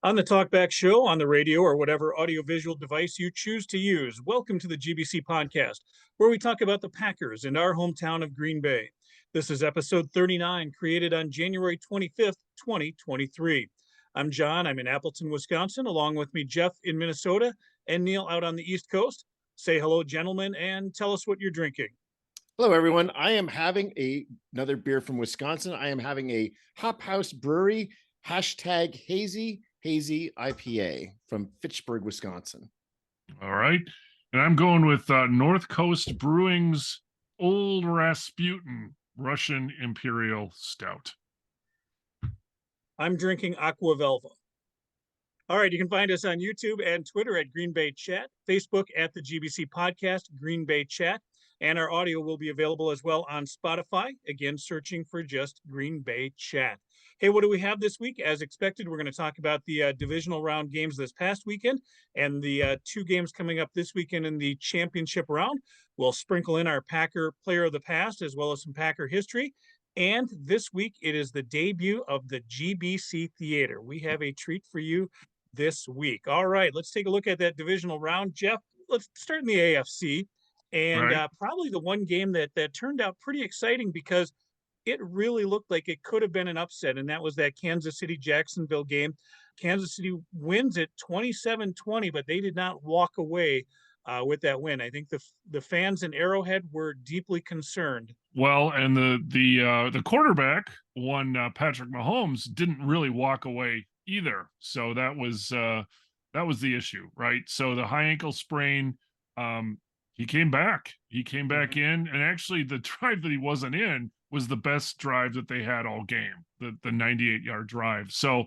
On the Talkback Show, on the radio, or whatever audiovisual device you choose to use, welcome to the GBC podcast, where we talk about the Packers and our hometown of Green Bay. This is episode 39, created on January 25th, 2023. I'm John. I'm in Appleton, Wisconsin. Along with me, Jeff in Minnesota and Neil out on the East Coast. Say hello, gentlemen, and tell us what you're drinking. Hello, everyone. I am having another beer from Wisconsin. I am having a Hop House Brewery #hazy IPA from Fitchburg, Wisconsin. All right. And I'm going with North Coast Brewing's Old Rasputin Russian Imperial Stout. I'm drinking Aqua Velva. All right, you can find us on YouTube and Twitter at Green Bay Chat, Facebook at the GBC Podcast, Green Bay Chat, and our audio will be available as well on Spotify, again, searching for just Green Bay Chat. Hey, what do we have this week? As expected, we're going to talk about the divisional round games this past weekend and the two games coming up this weekend in the championship round. We'll sprinkle in our Packer player of the past as well as some Packer history. And this week, it is the debut of the GBC Theater. We have a treat for you this week. All right, let's take a look at that divisional round. Jeff, let's start in the AFC. And probably the one game that turned out pretty exciting because it really looked like it could have been an upset, and that was that Kansas City-Jacksonville game. Kansas City wins it 27-20, but they did not walk away with that win. I think the fans in Arrowhead were deeply concerned. Well, and the quarterback, Patrick Mahomes, didn't really walk away either. So that was the issue, right? So the high ankle sprain, he came back. He came back in, and actually the drive that he wasn't in was the best drive that they had all game, the 98-yard drive. So,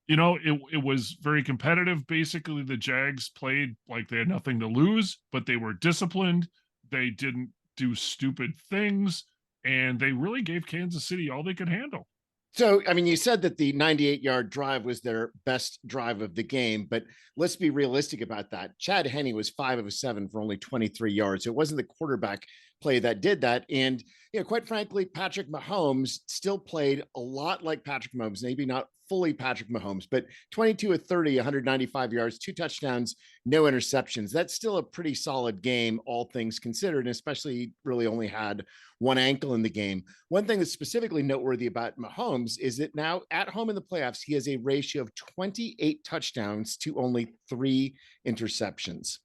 it was very competitive. Basically, the Jags played like they had nothing to lose, but they were disciplined. They didn't do stupid things, and they really gave Kansas City all they could handle. So, I mean, you said that the 98-yard drive was their best drive of the game, but let's be realistic about that. Chad Henne was 5 of 7 for only 23 yards. It wasn't the quarterback play that did that. And, quite frankly, Patrick Mahomes still played a lot like Patrick Mahomes, maybe not fully Patrick Mahomes, but 22 of 30, 195 yards, 2 touchdowns, no interceptions. That's still a pretty solid game, all things considered, and especially really only had one ankle in the game. One thing that's specifically noteworthy about Mahomes is that now at home in the playoffs, he has a ratio of 28 touchdowns to only 3 interceptions.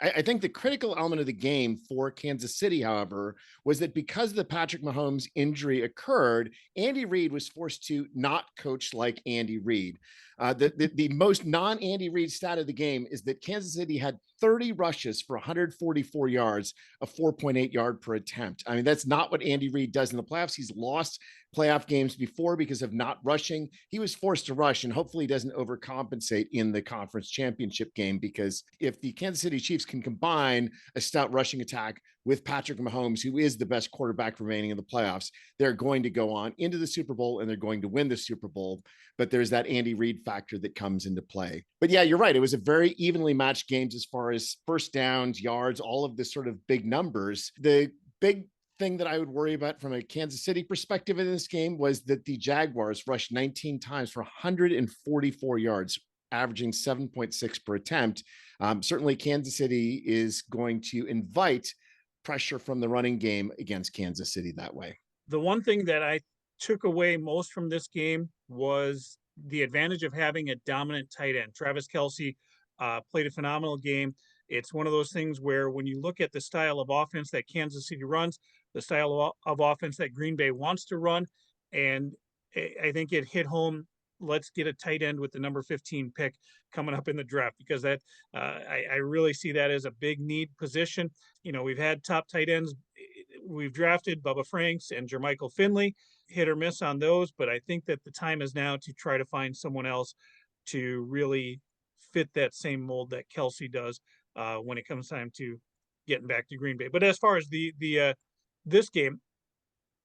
I think the critical element of the game for Kansas City, however, was that because the Patrick Mahomes injury occurred, Andy Reid was forced to not coach like Andy Reid. The most non-Andy Reid stat of the game is that Kansas City had 30 rushes for 144 yards, a 4.8 yard per attempt. I mean, that's not what Andy Reid does in the playoffs. He's lost playoff games before because of not rushing. He was forced to rush, and hopefully he doesn't overcompensate in the conference championship game, because if the Kansas City Chiefs can combine a stout rushing attack with Patrick Mahomes, who is the best quarterback remaining in the playoffs, they're going to go on into the Super Bowl and they're going to win the Super Bowl. But there's that Andy Reid factor that comes into play. But yeah, you're right. It was a very evenly matched game as far as first downs, yards, all of the sort of big numbers. The big thing that I would worry about from a Kansas City perspective in this game was that the Jaguars rushed 19 times for 144 yards, averaging 7.6 per attempt. Certainly Kansas City is going to invite pressure from the running game against Kansas City that way. The one thing that I took away most from this game was the advantage of having a dominant tight end. Travis Kelce played a phenomenal game. It's one of those things where when you look at the style of offense that Kansas City runs, the style of offense that Green Bay wants to run, and I think it hit home. Let's get a tight end with the number 15 pick coming up in the draft, because that I really see that as a big need position. We've had top tight ends. We've drafted Bubba Franks and Jermichael Finley, hit or miss on those, but I think that the time is now to try to find someone else to really fit that same mold that Kelce does when it comes time to getting back to Green Bay. But as far as this game,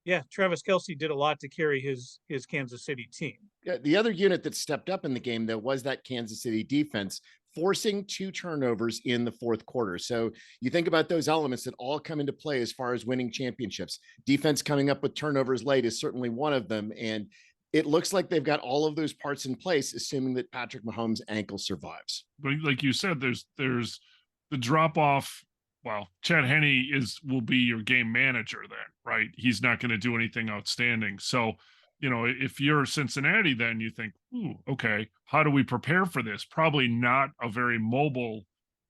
yeah, Travis Kelce did a lot to carry his Kansas City team. Yeah, the other unit that stepped up in the game, though, was that Kansas City defense, forcing 2 turnovers in the fourth quarter. So you think about those elements that all come into play as far as winning championships. Defense coming up with turnovers late is certainly one of them. And it looks like they've got all of those parts in place, assuming that Patrick Mahomes' ankle survives. But like you said, there's the drop off. Well, Chad Henne will be your game manager then, right? He's not going to do anything outstanding. So, if you're Cincinnati, then you think, ooh, okay, how do we prepare for this? Probably not a very mobile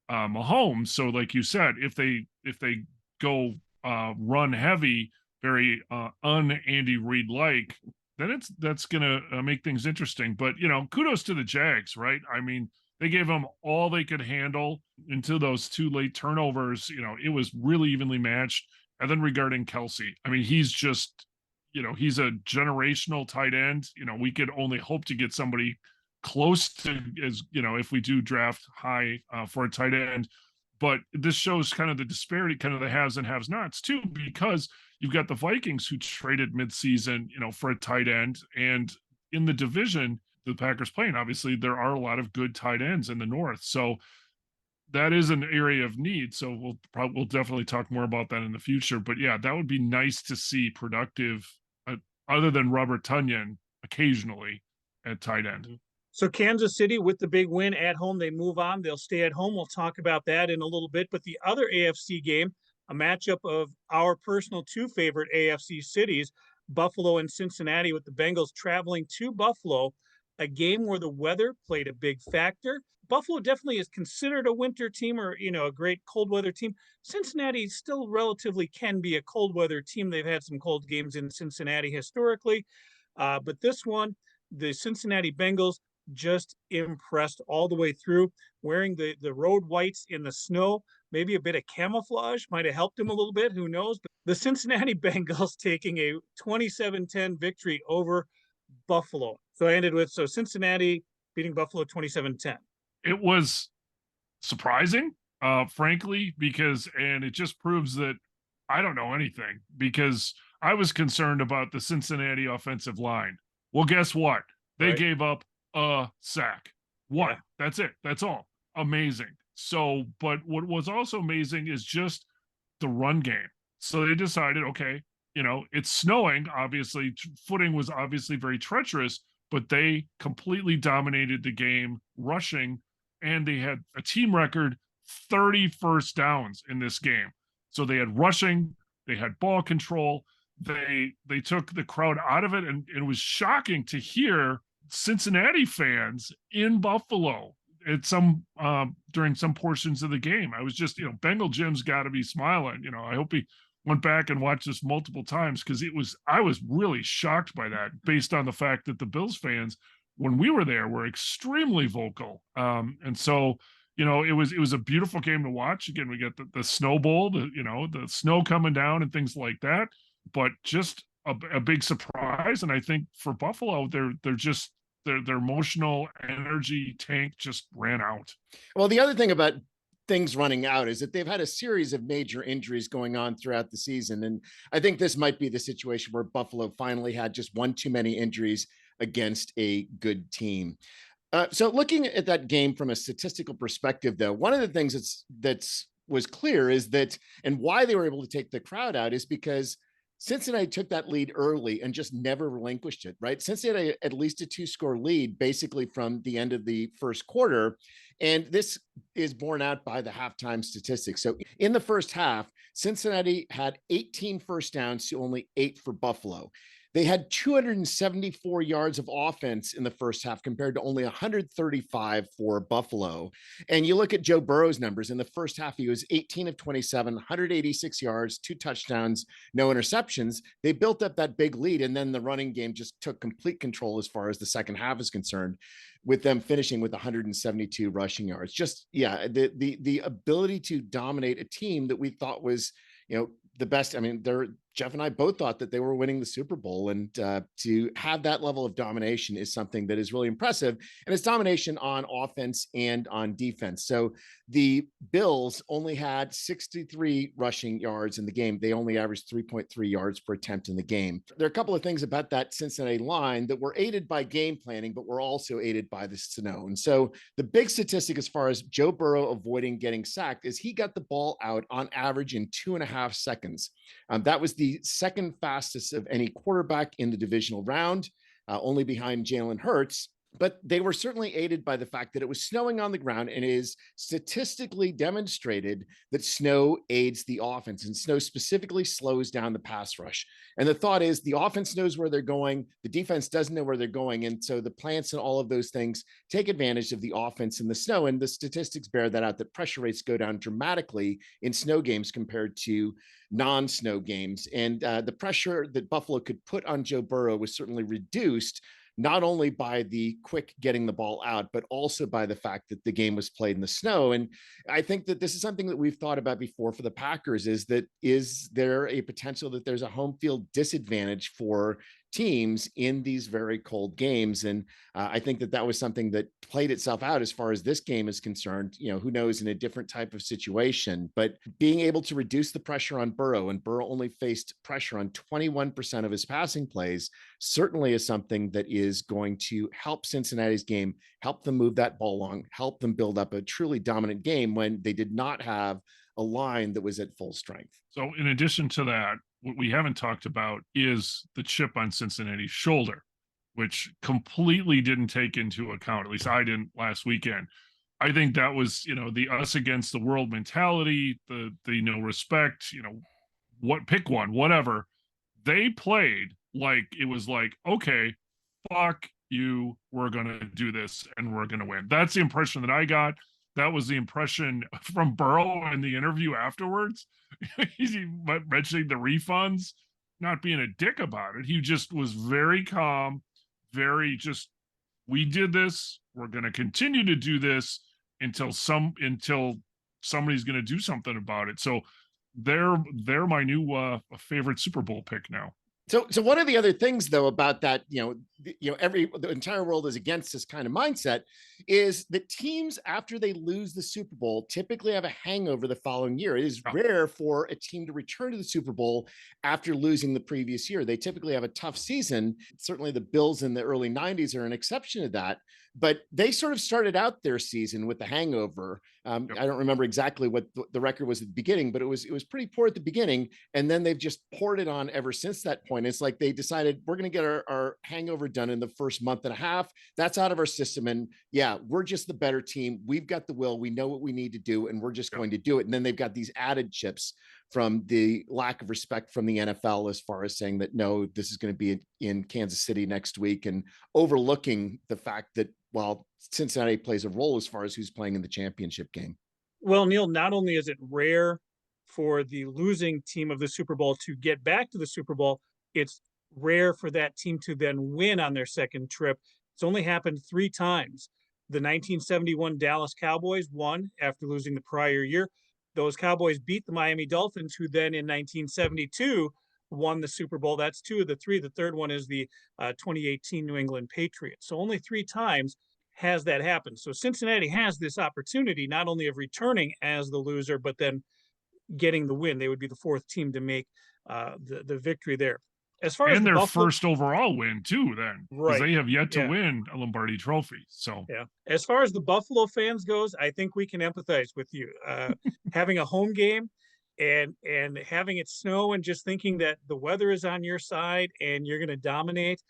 Mahomes. So, like you said, if they go run heavy, very un-Andy Reid like, then that's gonna make things interesting. But kudos to the Jags, right? I mean, they gave them all they could handle until those 2 late turnovers. It was really evenly matched. And then regarding Kelsey, I mean, he's just, he's a generational tight end. We could only hope to get somebody close to, as if we do draft high for a tight end. But this shows kind of the disparity, kind of the haves and have nots too, because you've got the Vikings who traded midseason, for a tight end. And in the division the Packers playing, obviously there are a lot of good tight ends in the North. So that is an area of need. So we'll definitely talk more about that in the future. But yeah, that would be nice to see productive, other than Robert Tonyan, occasionally at tight end. So Kansas City with the big win at home, they move on. They'll stay at home. We'll talk about that in a little bit. But the other AFC game, a matchup of our personal 2 favorite AFC cities, Buffalo and Cincinnati, with the Bengals traveling to Buffalo, a game where the weather played a big factor. Buffalo definitely is considered a winter team, or, a great cold weather team. Cincinnati still relatively can be a cold weather team. They've had some cold games in Cincinnati historically. But this one, the Cincinnati Bengals just impressed all the way through, wearing the road whites in the snow. Maybe a bit of camouflage might have helped him a little bit. Who knows? But the Cincinnati Bengals taking a 27-10 victory over Buffalo. So I ended with Cincinnati beating Buffalo 27-10. It was surprising, frankly, and it just proves that I don't know anything, because I was concerned about the Cincinnati offensive line. Well, guess what? They gave up a sack. One. Yeah. That's it. That's all. Amazing. So, but what was also amazing is just the run game. So they decided, okay, it's snowing. Obviously, footing was obviously very treacherous, but they completely dominated the game rushing, and they had a team record 30 first downs in this game. So they had rushing, they had ball control, they took the crowd out of it, and it was shocking to hear Cincinnati fans in Buffalo at during some portions of the game. I was just, Bengal Jim's got to be smiling. I hope he went back and watched this multiple times, because I was really shocked by that, based on the fact that the Bills fans, when we were there, were extremely vocal. And so, it was a beautiful game to watch. Again, we got the Snow Bowl, the snow coming down and things like that, but just a big surprise. And I think for Buffalo, they're just, their emotional energy tank just ran out. Well, the other thing about things running out is that they've had a series of major injuries going on throughout the season. And I think this might be the situation where Buffalo finally had just one too many injuries against a good team. So looking at that game from a statistical perspective, though, one of the things that's was clear is that, and why they were able to take the crowd out, is because Cincinnati took that lead early and just never relinquished it, right? Cincinnati had at least a 2-score lead basically from the end of the first quarter. And this is borne out by the halftime statistics. So in the first half, Cincinnati had 18 first downs to only 8 for Buffalo. They had 274 yards of offense in the first half compared to only 135 for Buffalo. And you look at Joe Burrow's numbers in the first half, he was 18 of 27, 186 yards, 2 touchdowns, no interceptions. They built up that big lead, and then the running game just took complete control as far as the second half is concerned, with them finishing with 172 rushing yards. Just, yeah, the ability to dominate a team that we thought was, the best. I mean, Jeff and I both thought that they were winning the Super Bowl, and to have that level of domination is something that is really impressive. And it's domination on offense and on defense. So the Bills only had 63 rushing yards in the game. They only averaged 3.3 yards per attempt in the game. There are a couple of things about that Cincinnati line that were aided by game planning, but were also aided by the snow. And so the big statistic as far as Joe Burrow avoiding getting sacked is he got the ball out on average in 2.5 seconds. That was the second fastest of any quarterback in the divisional round. only behind Jalen Hurts. But they were certainly aided by the fact that it was snowing on the ground, and it is statistically demonstrated that snow aids the offense, and snow specifically slows down the pass rush. And the thought is the offense knows where they're going, the defense doesn't know where they're going. And so the plants and all of those things take advantage of the offense in the snow. And the statistics bear that out, that pressure rates go down dramatically in snow games compared to non-snow games. And the pressure that Buffalo could put on Joe Burrow was certainly reduced, not only by the quick getting the ball out, but also by the fact that the game was played in the snow. And I think that this is something that we've thought about before for the Packers, is there a potential that there's a home field disadvantage for teams in these very cold games? And I think that was something that played itself out as far as this game is concerned. Who knows in a different type of situation, but being able to reduce the pressure on Burrow, and Burrow only faced pressure on 21% of his passing plays, certainly is something that is going to help Cincinnati's game, help them move that ball along, help them build up a truly dominant game when they did not have a line that was at full strength. So in addition to that, what we haven't talked about is the chip on Cincinnati's shoulder, which completely didn't take into account, at least I didn't last weekend. I think that was, the us against the world mentality, the no respect, what, pick one, whatever. They played like it was like, okay, fuck you, we're going to do this and we're going to win. That's the impression that I got. That was the impression from Burrow in the interview afterwards. He's mentioning the refunds, not being a dick about it. He just was very calm, very just, we did this. We're going to continue to do this until somebody's going to do something about it. So they're my new favorite Super Bowl pick now. So one of the other things, though, about that, the entire world is against this kind of mindset, is that teams, after they lose the Super Bowl, typically have a hangover the following year. It is rare for a team to return to the Super Bowl after losing the previous year. They typically have a tough season. Certainly the Bills in the early 90s are an exception to that, but they sort of started out their season with the hangover. I don't remember exactly what the record was at the beginning, but it was pretty poor at the beginning. And then they've just poured it on ever since that point. It's like they decided we're going to get our hangover done in the first month and a half. That's out of our system. And yeah, we're just the better team. We've got the will. We know what we need to do, and we're just going to do it. And then they've got these added chips from the lack of respect from the NFL as far as saying that, no, this is going to be in Kansas City next week, and overlooking the fact that, well, Cincinnati plays a role as far as who's playing in the championship game. Well, Neil, not only is it rare for the losing team of the Super Bowl to get back to the Super Bowl, it's rare for that team to then win on their second trip. It's only happened 3 times. The 1971 Dallas Cowboys won after losing the prior year. Those Cowboys beat the Miami Dolphins, who then in 1972 won the Super Bowl. That's 2 of the 3. The third one is the 2018 New England Patriots. So only 3 times has that happened. So Cincinnati has this opportunity not only of returning as the loser, but then getting the win. They would be the 4th team to make the victory there. As far as their Buffalo, first overall win too, then, because they have yet to win a Lombardi Trophy. So as far as the Buffalo fans goes, I think we can empathize with you. Having a home game and having it snow, and just thinking that the weather is on your side and you're going to dominate.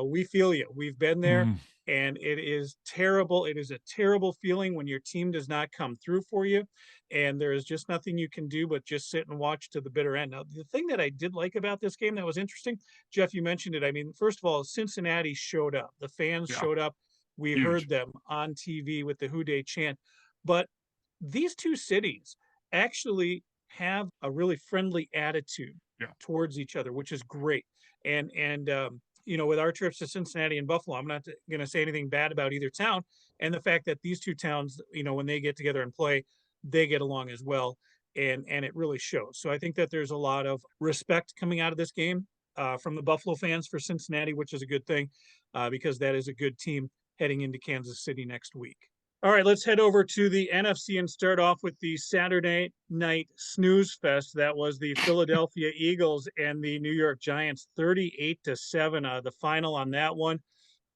We feel you. We've been there, and it is terrible. It is a terrible feeling when your team does not come through for you, and there is just nothing you can do but just sit and watch to the bitter end. Now, the thing that I did like about this game that was interesting, Jeff, you mentioned it. I mean, first of all, Cincinnati showed up. The fans showed up. We heard them on TV with the Who Dey chant. But these 2 cities actually have a really friendly attitude towards each other, which is great. And with our trips to Cincinnati and Buffalo, I'm not going to say anything bad about either town. And the fact that these 2 towns, when they get together and play, they get along as well. And it really shows. So I think that there's a lot of respect coming out of this game from the Buffalo fans for Cincinnati, which is a good thing because that is a good team heading into Kansas City next week. All right, let's head over to the NFC and start off with the Saturday night snooze fest. That was the Philadelphia Eagles and the New York Giants, 38-7, the final on that one.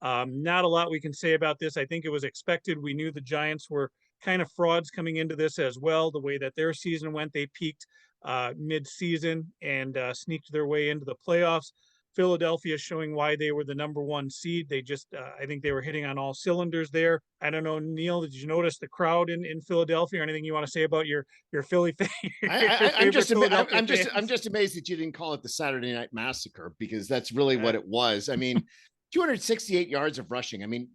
Not a lot we can say about this. I think it was expected. We knew the Giants were kind of frauds coming into this as well. The way that their season went, they peaked mid-season and sneaked their way into the playoffs. Philadelphia showing why they were the number one seed. They just, I think they were hitting on all cylinders there. I don't know, Neil, did you notice the crowd in Philadelphia, or anything you want to say about your Philly fan? I'm just amazed that you didn't call it the Saturday Night Massacre, because that's really what it was. I mean, 268 yards of rushing. I mean,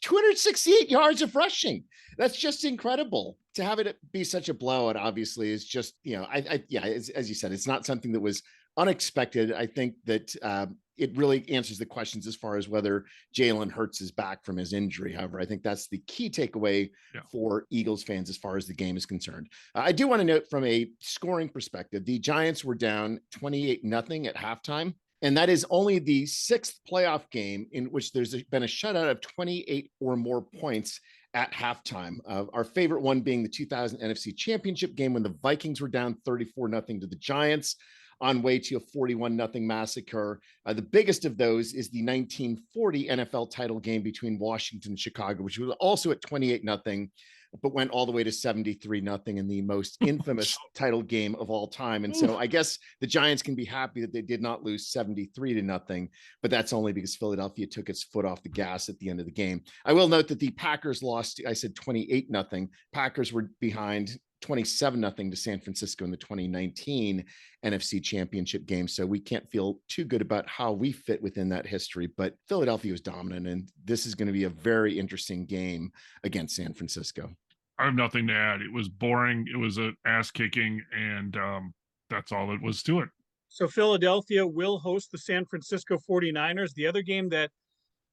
268 yards of rushing. That's just incredible. To have it be such a blowout, obviously, is just, as you said, it's not something that was unexpected. I think that it really answers the questions as far as whether Jalen Hurts is back from his injury. However, I think that's the key takeaway for Eagles fans as far as the game is concerned. I do want to note, from a scoring perspective, the Giants were down 28-0 at halftime. And that is only the sixth playoff game in which there's been a shutout of 28 or more points at halftime. Our favorite one being the 2000 NFC Championship game, when the Vikings were down 34-0 to the Giants on way to a 41-0 massacre. The biggest of those is the 1940 NFL title game between Washington and Chicago, which was also at 28-0. But went all the way to 73-0 in the most infamous title game of all time. And so I guess the Giants can be happy that they did not lose 73-0, but that's only because Philadelphia took its foot off the gas at the end of the game. I will note that the Packers lost, I said 28-0. Packers were behind 27-0 to San Francisco in the 2019 NFC Championship game. So we can't feel too good about how we fit within that history, but Philadelphia was dominant, and this is going to be a very interesting game against San Francisco. I have nothing to add. It was boring. It was an ass kicking, and that's all it was to it. So Philadelphia will host the San Francisco 49ers. The other game that,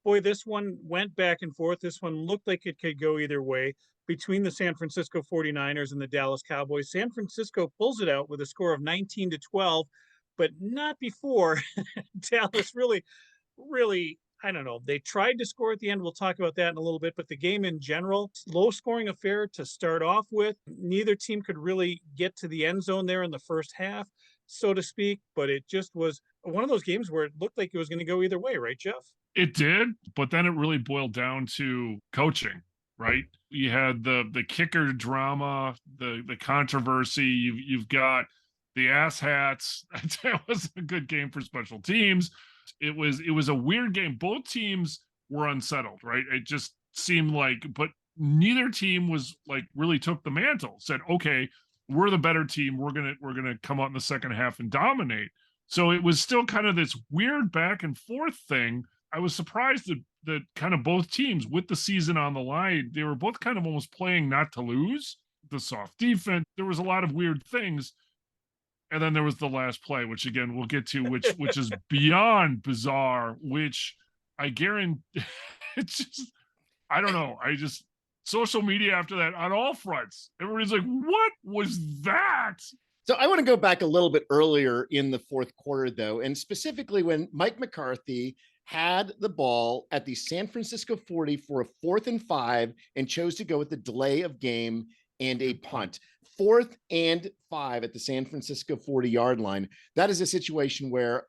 boy, this one went back and forth. This one looked like it could go either way, between the San Francisco 49ers and the Dallas Cowboys. San Francisco pulls it out with a score of 19-12, but not before Dallas really, I don't know. They tried to score at the end. We'll talk about that in a little bit, but the game in general, low scoring affair to start off with. Neither team could really get to the end zone there in the first half, so to speak, but it just was one of those games where it looked like it was going to go either way, right, Jeff? It did, but then it really boiled down to coaching, right? You had the kicker drama, the controversy. You've got the ass hats. That was a good game for special teams. It was a weird game. Both teams were unsettled, right? It just seemed like, but neither team was like really took the mantle. Said, okay, we're the better team. We're gonna come out in the second half and dominate. So it was still kind of this weird back and forth thing. I was surprised that kind of both teams, with the season on the line, they were both kind of almost playing not to lose. The soft defense, there was a lot of weird things. And then there was the last play, which again we'll get to, which is beyond bizarre, which I guarantee it's just, I don't know. Social media after that on all fronts, everybody's like, what was that? So I want to go back a little bit earlier in the fourth quarter, though, and specifically when Mike McCarthy had the ball at the San Francisco 40 for a 4th and 5 and chose to go with the delay of game and a punt. 4th and 5 at the San Francisco 40-yard line. That is a situation where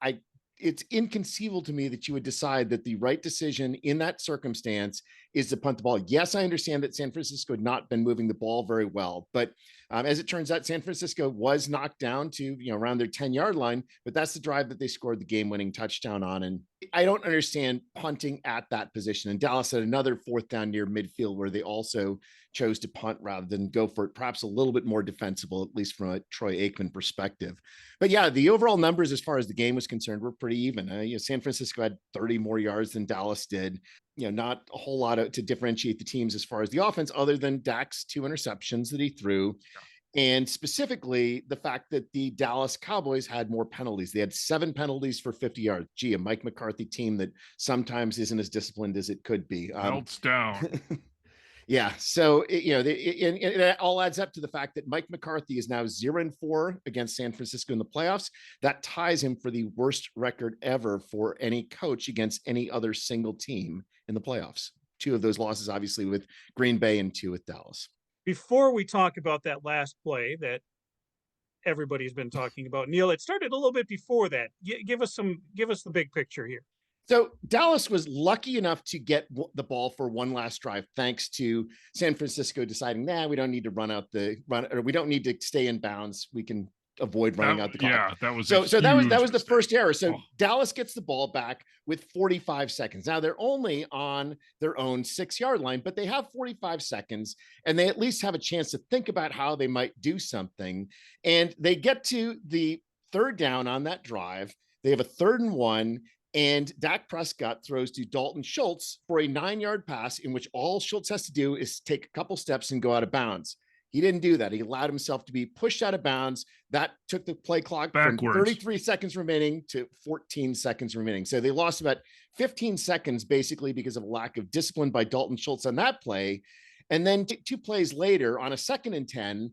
it's inconceivable to me that you would decide that the right decision in that circumstance is to punt the ball. Yes, I understand that San Francisco had not been moving the ball very well, but as it turns out, San Francisco was knocked down to, around their 10-yard line, but that's the drive that they scored the game-winning touchdown on. And I don't understand punting at that position. And Dallas had another 4th down near midfield where they also chose to punt rather than go for it, perhaps a little bit more defensible, at least from a Troy Aikman perspective. But yeah, the overall numbers as far as the game was concerned were pretty even. San Francisco had 30 more yards than Dallas did. Not a whole lot to differentiate the teams as far as the offense, other than Dak's 2 interceptions that he threw. And specifically the fact that the Dallas Cowboys had more penalties. They had 7 penalties for 50 yards. Gee, a Mike McCarthy team that sometimes isn't as disciplined as it could be. Melts down. Yeah. So, it all adds up to the fact that Mike McCarthy is now 0-4 against San Francisco in the playoffs. That ties him for the worst record ever for any coach against any other single team in the playoffs. 2 of those losses, obviously, with Green Bay and 2 with Dallas. Before we talk about that last play that everybody's been talking about, Neil, it started a little bit before that. Give us the big picture here. So Dallas was lucky enough to get the ball for one last drive, thanks to San Francisco deciding, we don't need to we don't need to stay in bounds. We can avoid running out the clock. Yeah, that was so that was the mistake. first error. So Oh. Dallas gets the ball back with 45 seconds. Now they're only on their own 6-yard line, but they have 45 seconds and they at least have a chance to think about how they might do something. And they get to the third down on that drive. They have a 3rd and 1. And Dak Prescott throws to Dalton Schultz for a 9-yard pass in which all Schultz has to do is take a couple steps and go out of bounds. He didn't do that. He allowed himself to be pushed out of bounds. That took the play clock backwards from 33 seconds remaining to 14 seconds remaining. So they lost about 15 seconds basically because of a lack of discipline by Dalton Schultz on that play. And then 2 plays later on a 2nd and 10,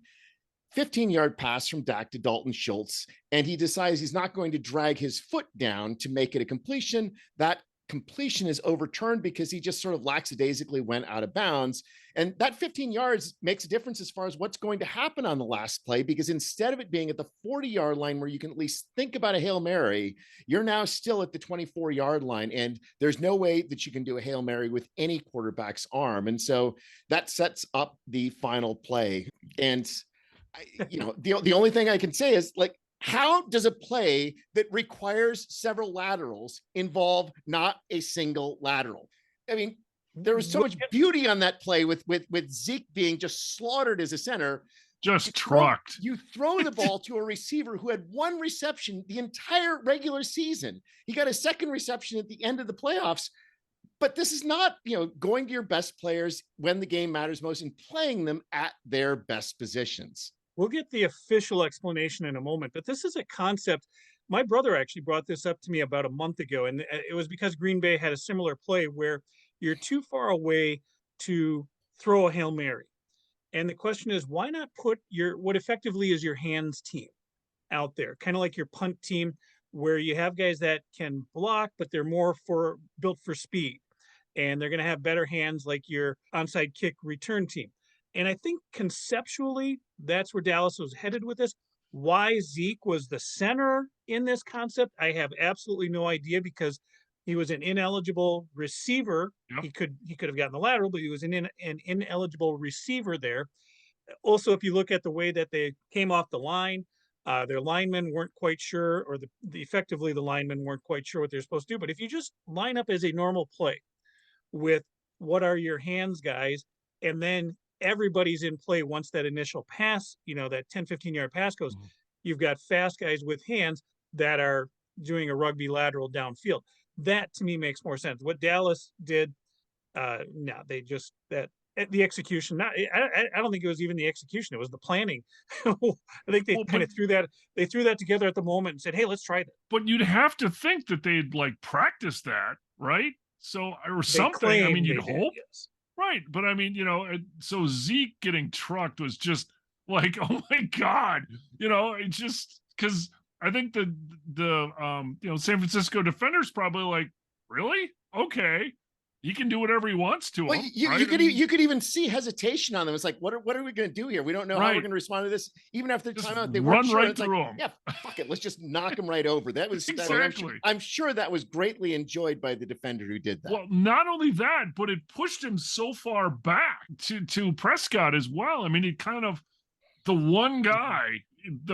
15-yard pass from Dak to Dalton Schultz, and he decides he's not going to drag his foot down to make it a completion. That completion is overturned because he just sort of lackadaisically went out of bounds. And that 15 yards makes a difference as far as what's going to happen on the last play, because instead of it being at the 40-yard line where you can at least think about a Hail Mary, you're now still at the 24-yard line. And there's no way that you can do a Hail Mary with any quarterback's arm. And so that sets up the final play. And the only thing I can say is, like, how does a play that requires several laterals involve not a single lateral? I mean, there was so much beauty on that play with Zeke being just slaughtered as a center. Just trucked. You throw the ball to a receiver who had 1 reception the entire regular season. He got a 2nd reception at the end of the playoffs. But this is not, going to your best players when the game matters most and playing them at their best positions. We'll get the official explanation in a moment, but this is a concept. My brother actually brought this up to me about a month ago, and it was because Green Bay had a similar play where you're too far away to throw a Hail Mary. And the question is, why not put what effectively is your hands team out there, kind of like your punt team, where you have guys that can block, but they're more built for speed, and they're going to have better hands like your onside kick return team. And I think conceptually, that's where Dallas was headed with this. Why Zeke was the center in this concept, I have absolutely no idea, because he was an ineligible receiver. Yep. He could have gotten the lateral, but he was an ineligible receiver there. Also, if you look at the way that they came off the line, their linemen weren't quite sure, or effectively the linemen weren't quite sure what they're supposed to do. But if you just line up as a normal play with what are your hands guys, and then everybody's in play once that initial pass, that 10, 15-yard pass goes, you've got fast guys with hands that are doing a rugby lateral downfield. That to me makes more sense. What Dallas did, the execution, I don't think it was even the execution, it was the planning. I think they threw that together at the moment and said, hey, let's try that. But you'd have to think that they'd practice that, right? So, or something. I mean, you'd hope. Yes. Right. But I mean, so Zeke getting trucked was just like, oh my God, it's just because I think the San Francisco defenders probably like, really? Okay. He can do whatever he wants to. Well, you could even see hesitation on them. It's like, what are we going to do here? We don't know how we're going to respond to this. Even after the timeout, they weren't sure. It's like, yeah, fuck it, let's just knock him right over. That was exactly. I'm sure that was greatly enjoyed by the defender who did that. Well, not only that, but it pushed him so far back to Prescott as well. I mean, he kind of the one guy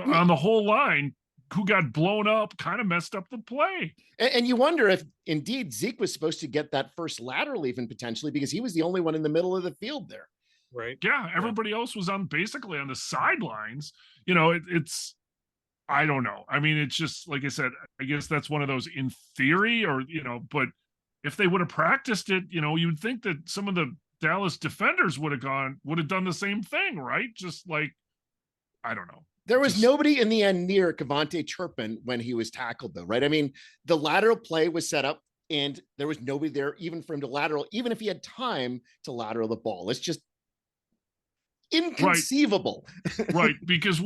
on the whole line who got blown up, kind of messed up the play. And you wonder if indeed Zeke was supposed to get that first lateral even potentially, because he was the only one in the middle of the field there. Right. Yeah. Everybody else was basically on the sidelines. It's, I don't know. I mean, it's just, like I said, I guess that's one of those in theory but if they would have practiced it, you would think that some of the Dallas defenders would have done the same thing, right? Just like, I don't know. There was nobody in the end near Kevontae Turpin when he was tackled, though, right? I mean, the lateral play was set up and there was nobody there even for him to lateral, even if he had time to lateral the ball. It's just inconceivable. Right. Because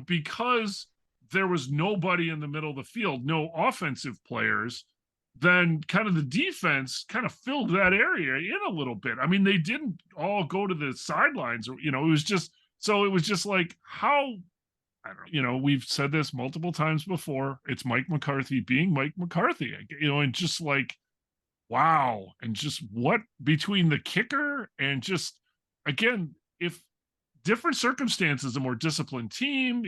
because there was nobody in the middle of the field, no offensive players, then kind of the defense kind of filled that area in a little bit. I mean, they didn't all go to the sidelines, or, it was just like, how, I don't know, we've said this multiple times before. It's Mike McCarthy being Mike McCarthy, and just like, wow. And just what between the kicker and just, again, if different circumstances, a more disciplined team,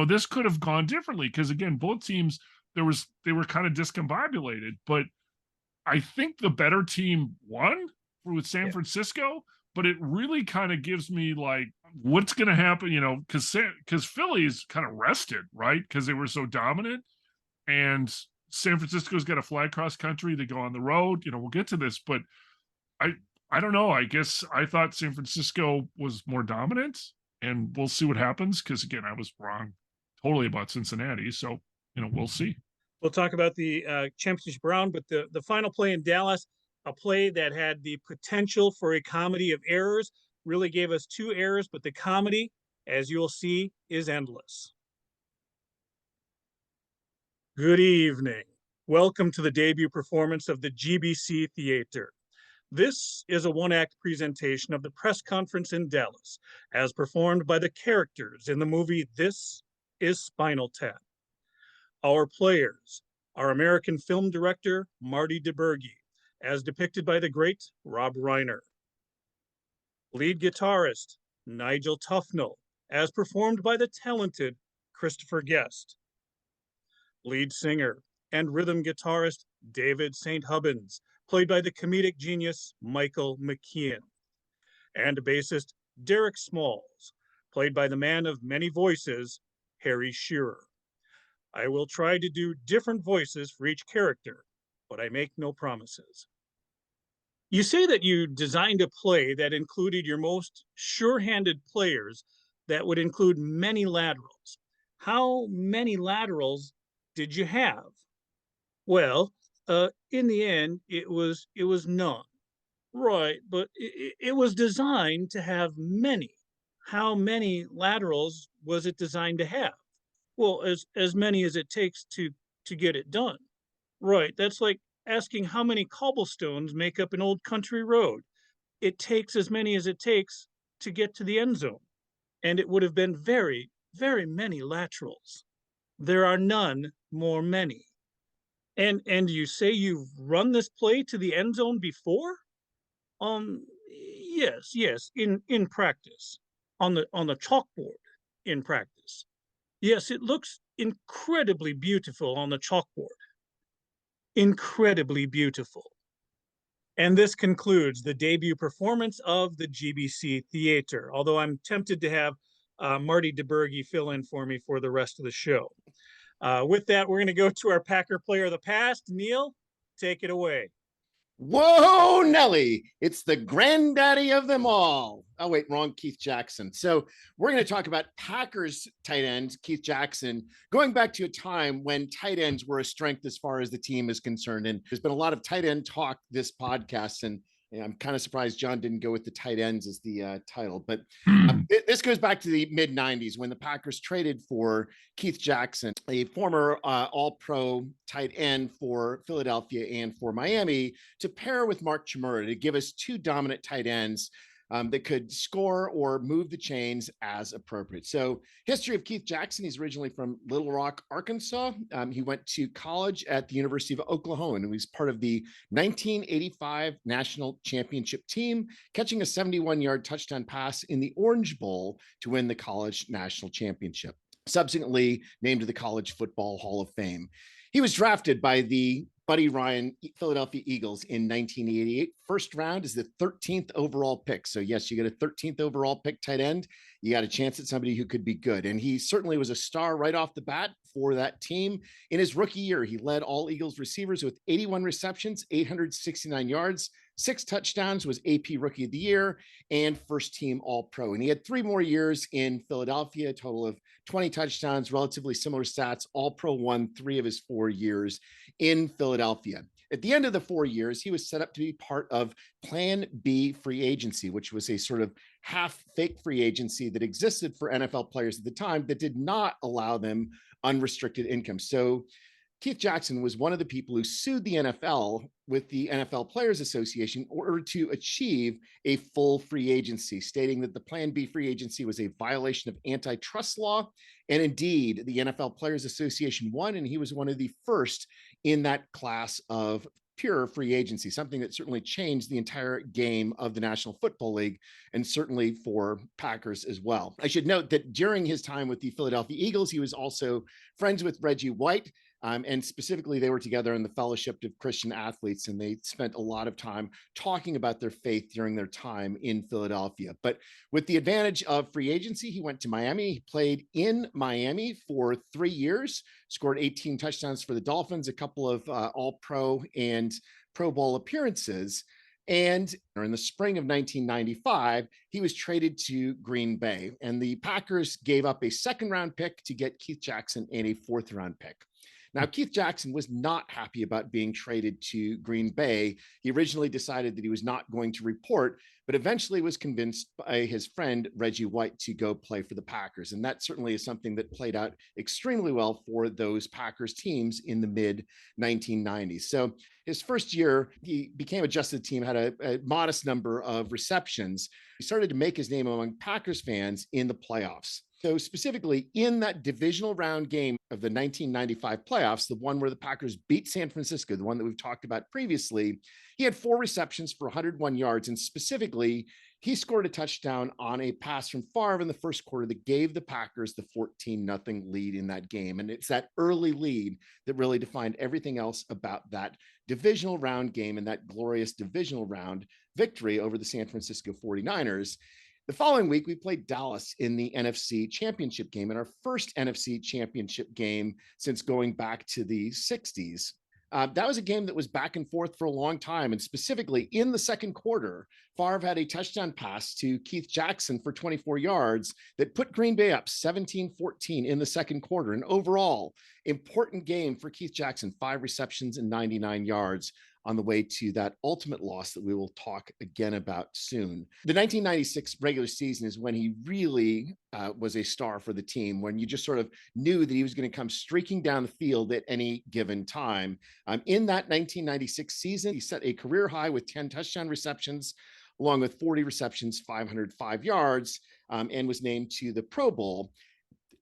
this could have gone differently. Cause again, both teams, they were kind of discombobulated, but I think the better team won with San Francisco, but it really kind of gives me like, what's going to happen, because Philly's kind of rested, right? Because they were so dominant, and San Francisco's got a fly cross country. They go on the road. We'll get to this, but I don't know. I guess I thought San Francisco was more dominant, and we'll see what happens. Because again, I was wrong totally about Cincinnati. So we'll see. We'll talk about the championship round, but the final play in Dallas, a play that had the potential for a comedy of errors, really gave us 2 errors, but the comedy, as you'll see, is endless. Good evening. Welcome to the debut performance of the GBC Theater. This is a one-act presentation of the press conference in Dallas, as performed by the characters in the movie This is Spinal Tap. Our players are American film director Marty DeBurgi, as depicted by the great Rob Reiner. Lead guitarist Nigel Tufnell, as performed by the talented Christopher Guest. Lead singer and rhythm guitarist David St. Hubbins, played by the comedic genius Michael McKean. And bassist Derek Smalls, played by the man of many voices, Harry Shearer. I will try to do different voices for each character, but I make no promises. You say that you designed a play that included your most sure-handed players that would include many laterals. How many laterals did you have? Well, in the end, it was none. Right, but it was designed to have many. How many laterals was it designed to have? Well, as many as it takes to get it done. Right, that's like asking how many cobblestones make up an old country road. It takes as many as it takes to get to the end zone. And it would have been very, very many laterals. There are none more many. And you say you've run this play to the end zone before? Yes, in practice. On the chalkboard in practice. Yes, it looks incredibly beautiful on the chalkboard. Incredibly beautiful. And this concludes the debut performance of the GBC Theater, although I'm tempted to have Marty DeBurgi fill in for me for the rest of the show. With that, we're going to go to our Packer player of the past. Neil, take it away. Whoa, Nelly. It's the granddaddy of them all. Oh, wait, wrong. Keith Jackson. So we're going to talk about Packers tight end, Keith Jackson, going back to a time when tight ends were a strength as far as the team is concerned. And there's been a lot of tight end talk this podcast, and I'm kind of surprised John didn't go with the tight ends as the title. But this goes back to the mid-90s when the Packers traded for Keith Jackson, a former all-pro tight end for Philadelphia and for Miami, to pair with Mark Chmura to give us 2 dominant tight ends that could score or move the chains as appropriate. So history of Keith Jackson, he's originally from Little Rock, Arkansas. He went to college at the University of Oklahoma and was part of the 1985 National Championship team, catching a 71-yard touchdown pass in the Orange Bowl to win the college national championship. Subsequently named to the College Football Hall of Fame. He was drafted by the Buddy Ryan Philadelphia Eagles in 1988. First round is the 13th overall pick. So yes, you get a 13th overall pick tight end. You got a chance at somebody who could be good. And he certainly was a star right off the bat for that team. In his rookie year, he led all Eagles receivers with 81 receptions, 869 yards, 6 touchdowns, was AP Rookie of the Year, and first team All-Pro. And he had 3 more years in Philadelphia, a total of 20 touchdowns, relatively similar stats. All-Pro won 3 of his 4 years in Philadelphia. At the end of the 4 years, he was set up to be part of Plan B free agency, which was a sort of half fake free agency that existed for NFL players at the time that did not allow them unrestricted income. So Keith Jackson was one of the people who sued the NFL with the NFL Players Association in order to achieve a full free agency, stating that the Plan B free agency was a violation of antitrust law. And indeed, the NFL Players Association won, and he was one of the first in that class of pure free agency, something that certainly changed the entire game of the National Football League, and certainly for Packers as well. I should note that during his time with the Philadelphia Eagles, he was also friends with Reggie White. And specifically, they were together in the Fellowship of Christian Athletes, and they spent a lot of time talking about their faith during their time in Philadelphia. But with the advantage of free agency, he went to Miami. He played in Miami for 3 years, scored 18 touchdowns for the Dolphins, a couple of All-Pro and Pro Bowl appearances. And in the spring of 1995, he was traded to Green Bay, and the Packers gave up a second-round pick to get Keith Jackson and a fourth-round pick. Now, Keith Jackson was not happy about being traded to Green Bay. He originally decided that he was not going to report, but eventually was convinced by his friend Reggie White to go play for the Packers. And that certainly is something that played out extremely well for those Packers teams in the mid-1990s. So his first year, he became adjusted to the team, had a modest number of receptions. He started to make his name among Packers fans in the playoffs. So specifically in that divisional round game of the 1995 playoffs, the one where the Packers beat San Francisco, the one that we've talked about previously, he had 4 receptions for 101 yards. And specifically, he scored a touchdown on a pass from Favre in the first quarter that gave the Packers the 14-0 lead in that game. And it's that early lead that really defined everything else about that divisional round game and that glorious divisional round victory over the San Francisco 49ers. The following week, we played Dallas in the NFC Championship game, and our first NFC Championship game since going back to the 60s. That was a game that was back and forth for a long time. And specifically in the second quarter, Favre had a touchdown pass to Keith Jackson for 24 yards that put Green Bay up 17-14 in the second quarter. An overall important game for Keith Jackson, 5 receptions and 99 yards on the way to that ultimate loss that we will talk again about soon. The 1996 regular season is when he really was a star for the team, when you just sort of knew that he was going to come streaking down the field at any given time. In that 1996 season, he set a career high with 10 touchdown receptions, along with 40 receptions, 505 yards, and was named to the Pro Bowl.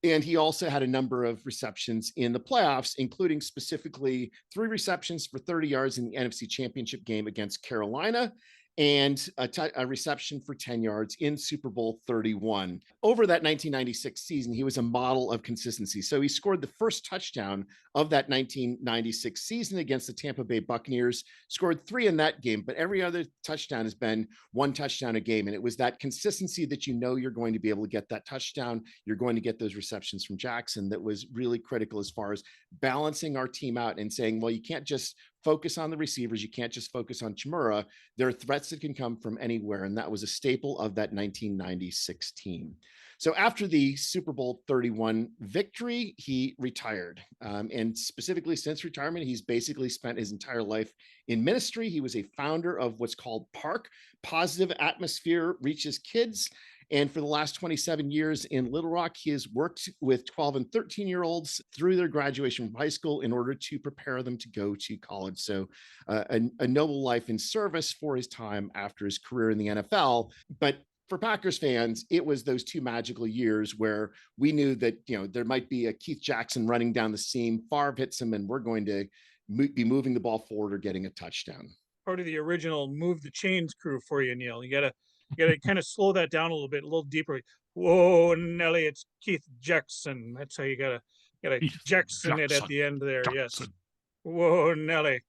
And he also had a number of receptions in the playoffs, including specifically 3 receptions for 30 yards in the NFC Championship game against Carolina, and a reception for 10 yards in Super Bowl 31. Over that 1996 season, he was a model of consistency. So he scored the first touchdown of that 1996 season against the Tampa Bay Buccaneers, scored 3 in that game, but every other touchdown has been 1 touchdown a game. And it was that consistency that you know you're going to be able to get that touchdown, you're going to get those receptions from Jackson, that was really critical as far as balancing our team out and saying, well, you can't just focus on the receivers. You can't just focus on Chimura. There are threats that can come from anywhere. And that was a staple of that 1996 team. So after the Super Bowl 31 victory, he retired. And specifically since retirement, he's basically spent his entire life in ministry. He was a founder of what's called PARC, Positive Atmosphere Reaches Kids. And for the last 27 years in Little Rock, he has worked with 12 and 13-year-olds through their graduation from high school in order to prepare them to go to college. So a noble life in service for his time after his career in the NFL. But for Packers fans, it was those 2 magical years where we knew that, you know, there might be a Keith Jackson running down the seam, Favre hits him, and we're going to be moving the ball forward or getting a touchdown. Part of the original Move the Chains crew for you, Neil. You gotta kind of slow that down a little bit, a little deeper. Whoa, Nelly, it's Keith Jackson. That's how you gotta Jackson it at the end there. Jackson. Yes. Whoa, Nelly.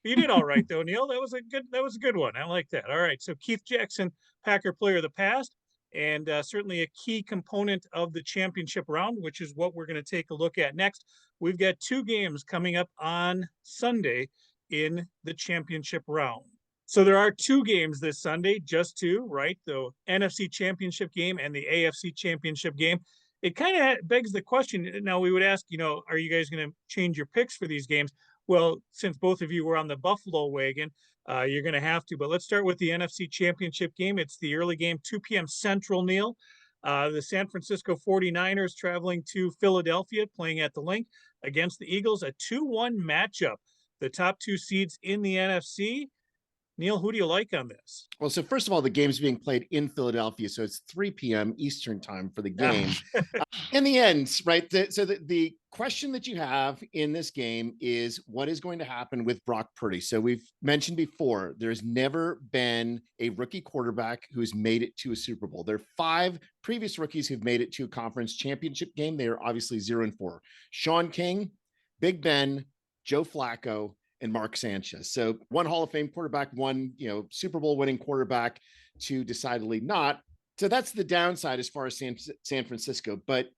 You did all right though, Neil. That was a good one. I like that. All right. So Keith Jackson, Packer player of the past, and certainly a key component of the championship round, which is what we're going to take a look at next. We've got 2 games coming up on Sunday in the championship round. So there are 2 games this Sunday, just 2, right? The NFC Championship game and the AFC Championship game. It kind of begs the question. Now we would ask, you know, are you guys going to change your picks for these games? Well, since both of you were on the Buffalo wagon, you're going to have to. But let's start with the NFC Championship game. It's the early game, 2 p.m. Central, Neil. The San Francisco 49ers traveling to Philadelphia, playing at the Link against the Eagles, a 2-1 matchup. The top 2 seeds in the NFC. Neil, who do you like on this? Well, so first of all, the game's being played in Philadelphia, so it's 3 p.m. Eastern time for the game. In the end, right? The question that you have in this game is what is going to happen with Brock Purdy. So we've mentioned before, there's never been a rookie quarterback who's made it to a Super Bowl. There are 5 previous rookies who've made it to a conference championship game. They are obviously 0-4. Sean King, Big Ben, Joe Flacco, and Mark Sanchez. So one Hall of Fame quarterback, one, Super Bowl winning quarterback, 2 decidedly not. So that's the downside as far as San Francisco. But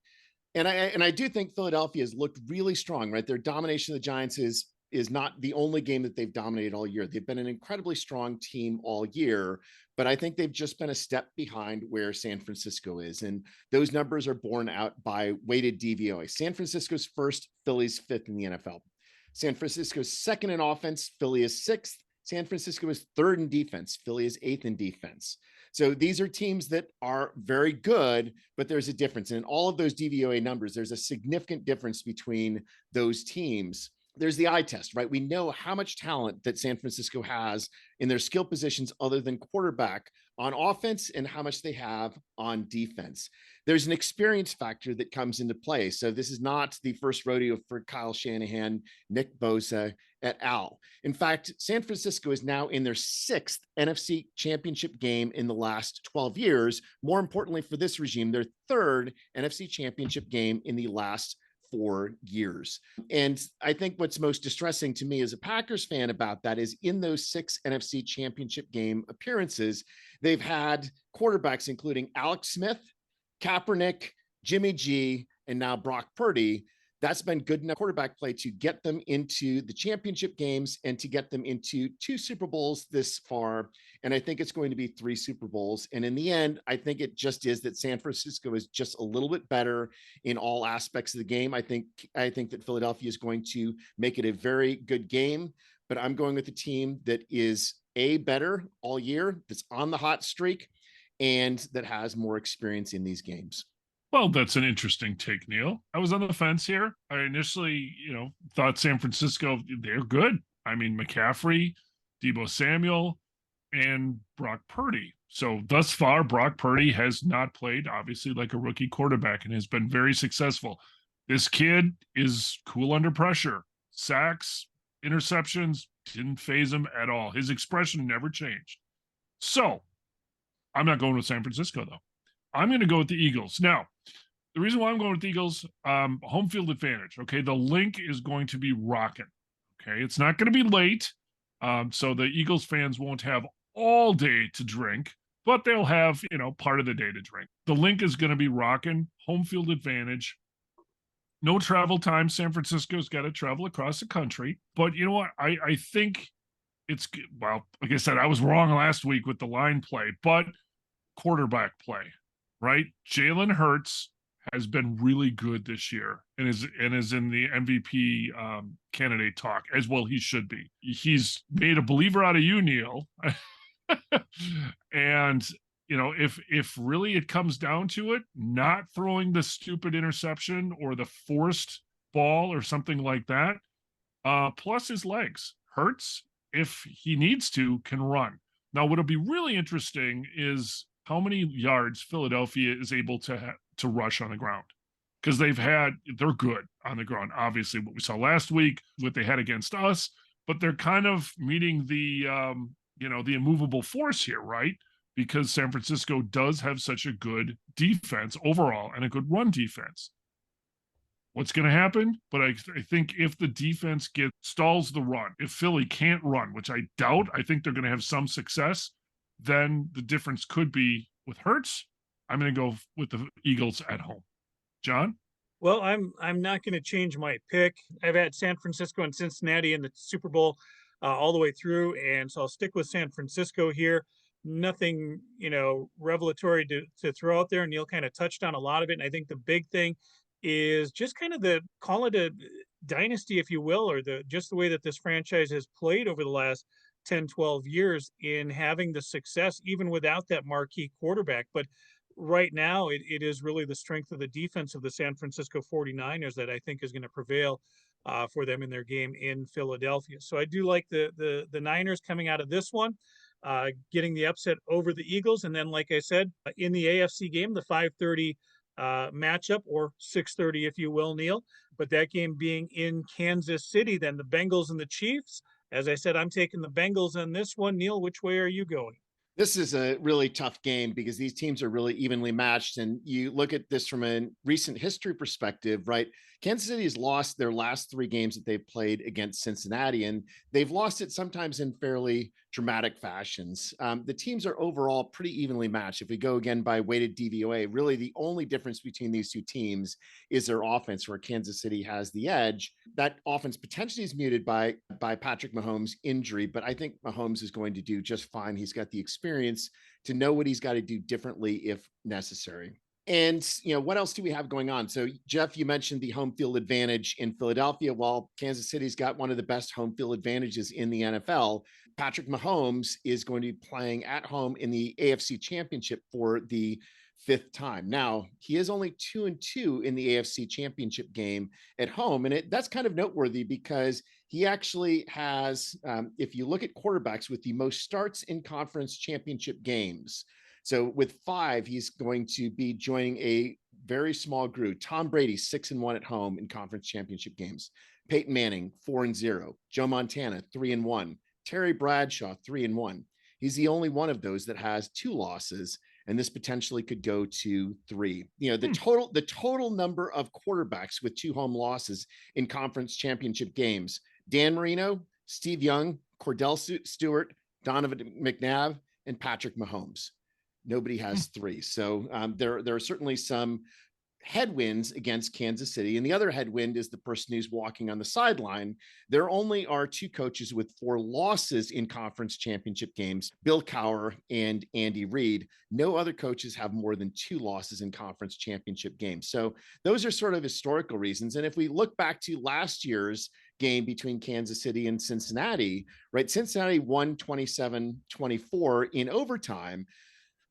and I do think Philadelphia has looked really strong, right? Their domination of the Giants is not the only game that they've dominated all year. They've been an incredibly strong team all year, but I think they've just been a step behind where San Francisco is. And those numbers are borne out by weighted DVOA. San Francisco's first, Philly's 5th in the NFL. San Francisco's 2nd in offense, Philly is 6th. San Francisco is 3rd in defense, Philly is 8th in defense. So these are teams that are very good, but there's a difference. And in all of those DVOA numbers, there's a significant difference between those teams. There's the eye test, right? We know how much talent that San Francisco has in their skill positions other than quarterback on offense and how much they have on defense. There's an experience factor that comes into play. So this is not the first rodeo for Kyle Shanahan, Nick Bosa, et al. In fact, San Francisco is now in their 6th NFC Championship game in the last 12 years. More importantly for this regime, their 3rd NFC Championship game in the last 4 years. And I think what's most distressing to me as a Packers fan about that is in those 6 NFC Championship game appearances, they've had quarterbacks including Alex Smith, Kaepernick, Jimmy G, and now Brock Purdy. That's been good enough quarterback play to get them into the championship games and to get them into 2 Super Bowls this far. And I think it's going to be 3 Super Bowls. And in the end, I think it just is that San Francisco is just a little bit better in all aspects of the game. I think that Philadelphia is going to make it a very good game, but I'm going with the team that is better all year, that's on the hot streak, and that has more experience in these games. Well, that's an interesting take, Neil. I was on the fence here. I initially, thought San Francisco, they're good. I mean, McCaffrey, Deebo Samuel, and Brock Purdy. So thus far, Brock Purdy has not played, obviously, like a rookie quarterback and has been very successful. This kid is cool under pressure. Sacks, interceptions, didn't phase him at all. His expression never changed. So I'm not going with San Francisco, though. I'm going to go with the Eagles. Now, the reason why I'm going with the Eagles, home field advantage. Okay, the link is going to be rocking. Okay, it's not going to be late, so the Eagles fans won't have all day to drink, but they'll have, part of the day to drink. The link is going to be rocking. Home field advantage. No travel time. San Francisco's got to travel across the country. But you know what? I think it's, well, like I said, I was wrong last week with the line play, but quarterback play. Right? Jalen Hurts has been really good this year and is in the MVP candidate talk, as well he should be. He's made a believer out of you, Neil. And, if really it comes down to it, not throwing the stupid interception or the forced ball or something like that, plus his legs. Hurts, if he needs to, can run. Now, what'll be really interesting is how many yards Philadelphia is able to rush on the ground, because they're good on the ground. Obviously, what we saw last week, what they had against us, but they're kind of meeting the immovable force here, right? Because San Francisco does have such a good defense overall and a good run defense. What's going to happen? But I think if the defense stalls the run, if Philly can't run, which I doubt, I think they're going to have some success, then the difference could be with Hurts. I'm going to go with the Eagles at home. John? Well, I'm not going to change my pick. I've had San Francisco and Cincinnati in the Super Bowl all the way through, and so I'll stick with San Francisco here. Nothing, revelatory to throw out there. Neil kind of touched on a lot of it, and I think the big thing is just kind of call it a dynasty, if you will, or just the way that this franchise has played over the last 10, 12 years in having the success, even without that marquee quarterback. But right now, it is really the strength of the defense of the San Francisco 49ers that I think is going to prevail for them in their game in Philadelphia. So I do like the Niners coming out of this one, getting the upset over the Eagles. And then, like I said, in the AFC game, the 5:30 matchup, or 6:30, if you will, Neil, but that game being in Kansas City, then the Bengals and the Chiefs. As I said, I'm taking the Bengals on this one. Neil, which way are you going? This is a really tough game because these teams are really evenly matched. And you look at this from a recent history perspective, right? Kansas City has lost their last 3 games that they've played against Cincinnati, and they've lost it sometimes in fairly dramatic fashions. The teams are overall pretty evenly matched. If we go again by weighted DVOA, really the only difference between these two teams is their offense, where Kansas City has the edge. That offense potentially is muted by Patrick Mahomes' injury, but I think Mahomes is going to do just fine. He's got the experience to know what he's got to do differently if necessary. And, what else do we have going on? So, Jeff, you mentioned the home field advantage in Philadelphia. Well, Kansas City's got one of the best home field advantages in the NFL. Patrick Mahomes is going to be playing at home in the AFC Championship for the 5th time. Now, he is only 2-2 in the AFC Championship game at home. And that's kind of noteworthy because he actually has, if you look at quarterbacks with the most starts in conference championship games, so with 5, he's going to be joining a very small group. Tom Brady, 6-1 at home in conference championship games. Peyton Manning, 4-0. Joe Montana, 3-1. Terry Bradshaw, 3-1. He's the only one of those that has 2 losses, and this potentially could go to 3. The total number of quarterbacks with 2 home losses in conference championship games: Dan Marino, Steve Young, Cordell Stewart, Donovan McNabb, and Patrick Mahomes. Nobody has 3. So there are certainly some headwinds against Kansas City. And the other headwind is the person who's walking on the sideline. There only are 2 coaches with 4 losses in conference championship games: Bill Cowher and Andy Reid. No other coaches have more than 2 losses in conference championship games. So those are sort of historical reasons. And if we look back to last year's game between Kansas City and Cincinnati, right? Cincinnati won 27-24 in overtime.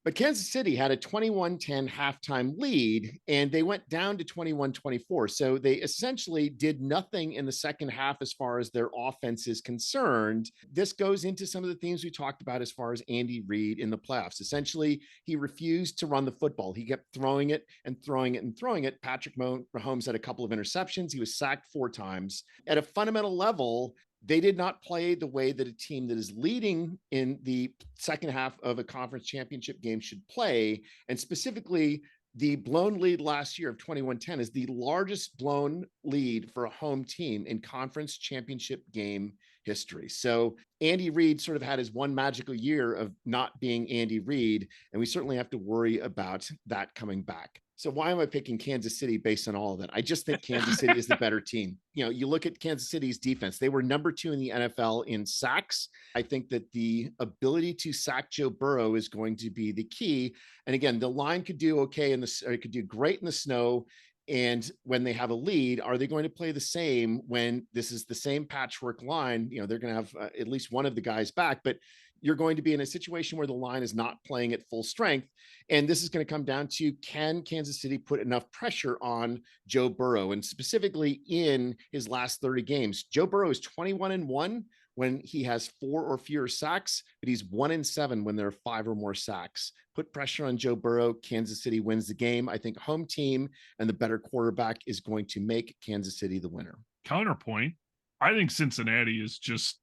But Kansas City had a 21-10 halftime lead, and they went down to 21-24. So they essentially did nothing in the second half as far as their offense is concerned. This goes into some of the themes we talked about as far as Andy Reid in the playoffs. Essentially, he refused to run the football. He kept throwing it and throwing it and throwing it. Patrick Mahomes had a couple of interceptions. He was sacked 4 times. At a fundamental level, they did not play the way that a team that is leading in the second half of a conference championship game should play. And specifically, the blown lead last year of 21-10 is the largest blown lead for a home team in conference championship game history. So Andy Reid sort of had his one magical year of not being Andy Reid, and we certainly have to worry about that coming back. So why am I picking Kansas City based on all of that? I just think Kansas City is the better team. You look at Kansas City's defense. They were number 2 in the NFL in sacks. I think that the ability to sack Joe Burrow is going to be the key. And again, the line could do okay it could do great in the snow. And when they have a lead, are they going to play the same when this is the same patchwork line? They're going to have at least one of the guys back, but you're going to be in a situation where the line is not playing at full strength. And this is going to come down to, can Kansas City put enough pressure on Joe Burrow? And specifically in his last 30 games, Joe Burrow is 21-1 when he has 4 or fewer sacks, but he's 1-7 when there are 5 or more sacks. Put pressure on Joe Burrow. Kansas City wins the game. I think home team and the better quarterback is going to make Kansas City the winner. Counterpoint, I think Cincinnati is just,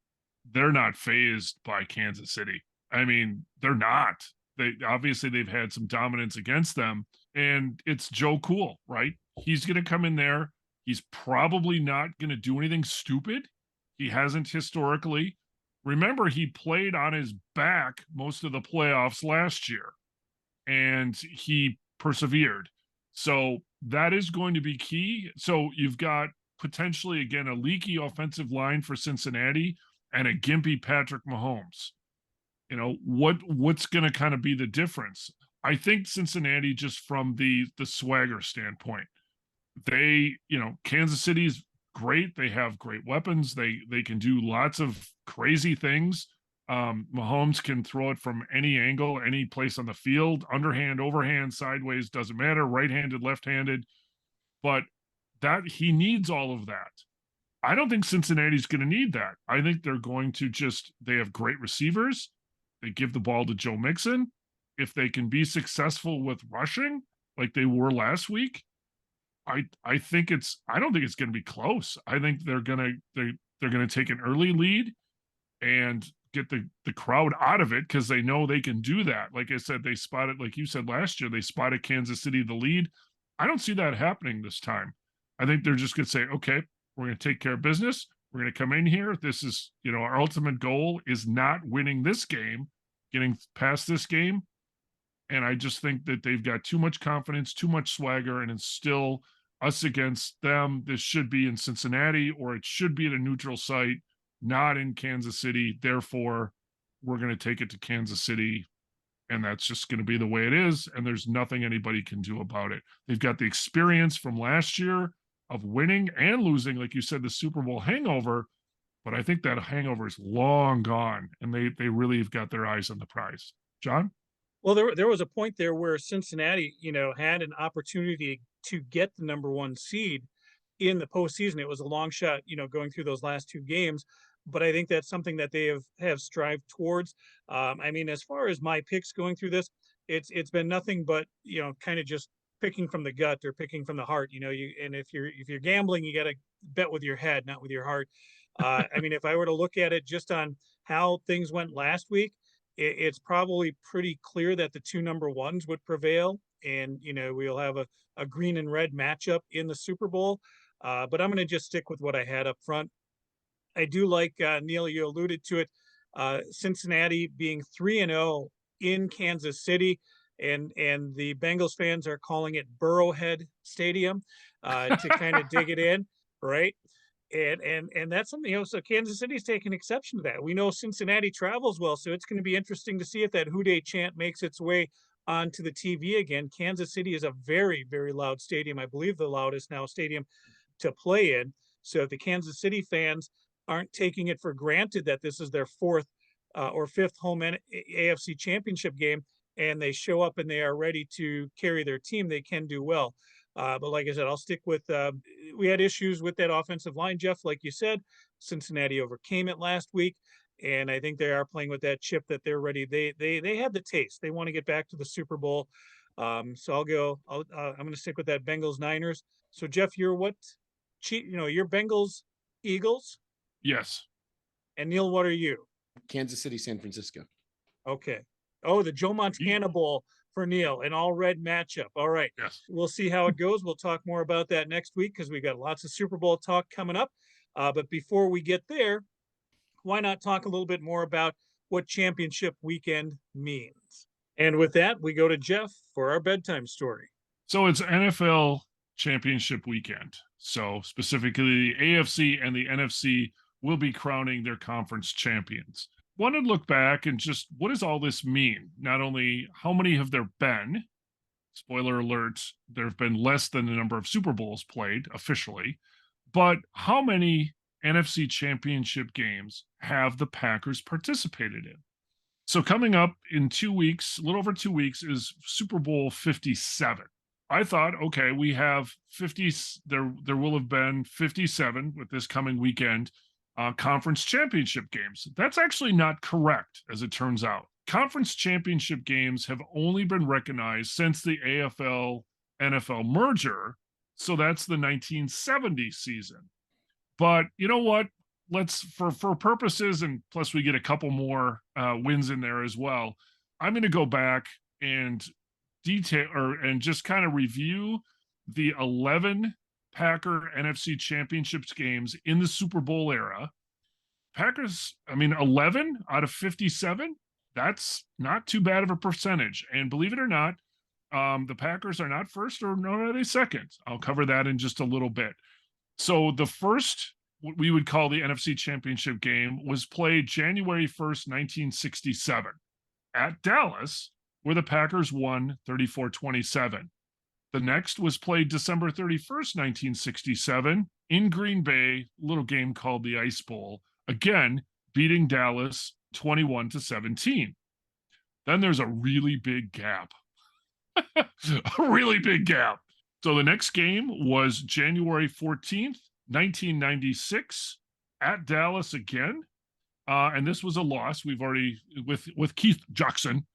they're not fazed by Kansas City. I mean, they're not. They've had some dominance against them, and it's Joe Cool, right? He's going to come in there. He's probably not going to do anything stupid. He hasn't historically. Remember, he played on his back most of the playoffs last year, and he persevered. So that is going to be key. So you've got potentially, again, a leaky offensive line for Cincinnati and a gimpy Patrick Mahomes. What's going to kind of be the difference? I think Cincinnati, just from the swagger standpoint, Kansas City's great. They have great weapons. They can do lots of crazy things. Mahomes can throw it from any angle, any place on the field, underhand, overhand, sideways, doesn't matter, right-handed, left-handed. But that he needs all of that. I don't think Cincinnati's going to need that. I think they're going to they have great receivers. They give the ball to Joe Mixon. If they can be successful with rushing like they were last week, I think I don't think it's going to be close. I think they're going to take an early lead and get the crowd out of it, because they know they can do that. Like I said, they spotted, like you said last year, they spotted Kansas City the lead. I don't see that happening this time. I think they're just going to say, okay, we're going to take care of business. We're going to come in here. This is, our ultimate goal is not winning this game, getting past this game. And I just think that they've got too much confidence, too much swagger, and it's still us against them. This should be in Cincinnati, or it should be at a neutral site, not in Kansas City. Therefore, we're going to take it to Kansas City, and that's just going to be the way it is. And there's nothing anybody can do about it. They've got the experience from last year of winning and losing, like you said, the Super Bowl hangover. But I think that hangover is long gone, and they really have got their eyes on the prize. John? Well, there was a point there where Cincinnati, had an opportunity to get the number 1 seed in the postseason. It was a long shot, going through those last 2 games, but I think that's something that they have strived towards. As far as my picks going through this, it's been nothing but, kind of just picking from the gut or picking from the heart. And if you're gambling, you got to bet with your head, not with your heart. If I were to look at it just on how things went last week, it's probably pretty clear that the 2 number 1s would prevail, and we'll have a green and red matchup in the Super Bowl. But I'm going to just stick with what I had up front. I do like, Neil, you alluded to it, Cincinnati being 3-0 in Kansas City, and the Bengals fans are calling it Burrowhead Stadium to kind of dig it in, right? And that's something, so Kansas City's taking exception to that. We know Cincinnati travels well, so it's going to be interesting to see if that Who Dey chant makes its way onto the TV again. Kansas City is a very, very loud stadium. I believe the loudest now stadium to play in. So if the Kansas City fans aren't taking it for granted that this is their 4th or 5th home AFC Championship game, and they show up and they are ready to carry their team, they can do well. But like I said, I'll stick with, we had issues with that offensive line, Jeff, like you said. Cincinnati overcame it last week, and I think they are playing with that chip that they're ready. They have the taste. They want to get back to the Super Bowl. So I'm going to stick with that Bengals Niners. So Jeff, you're what? You're Bengals Eagles? Yes. And Neil, what are you? Kansas City, San Francisco. Okay. Oh, the Joe Montana Bowl for Neil, an all red matchup. All right. Yes. We'll see how it goes. We'll talk more about that next week, because we got lots of Super Bowl talk coming up. But before we get there, why not talk a little bit more about what championship weekend means? And with that, we go to Jeff for our bedtime story. So it's NFL Championship weekend. So specifically, the AFC and the NFC will be crowning their conference champions. Want to look back and just, what does all this mean? Not only how many have there been, spoiler alert, there have been less than the number of Super Bowls played officially, but how many NFC Championship games have the Packers participated in? So coming up in 2 weeks, a little over 2 weeks, is Super Bowl 57. I thought, okay, we have 50, there will have been 57 with this coming weekend conference championship games. That's actually not correct, as it turns out. Conference championship games have only been recognized since the AFL-NFL merger, so that's the 1970 season. But you know what? Let's, for purposes, and plus we get a couple more wins in there as well, I'm going to go back and just kind of review the 11 Packer NFC Championships games in the Super Bowl era. Packers, 11 out of 57, that's not too bad of a percentage. And believe it or not, the Packers are not first, or nor are they second. I'll cover that in just a little bit. So the first, what we would call the NFC Championship game, was played January 1st, 1967 at Dallas, where the Packers won 34-27. The next was played December 31st, 1967 in Green Bay, a little game called the Ice Bowl, again, beating Dallas 21-17. Then there's a really big gap. A really big gap. So the next game was January 14th, 1996 at Dallas again. And this was a loss. We've already, with Keith Jackson.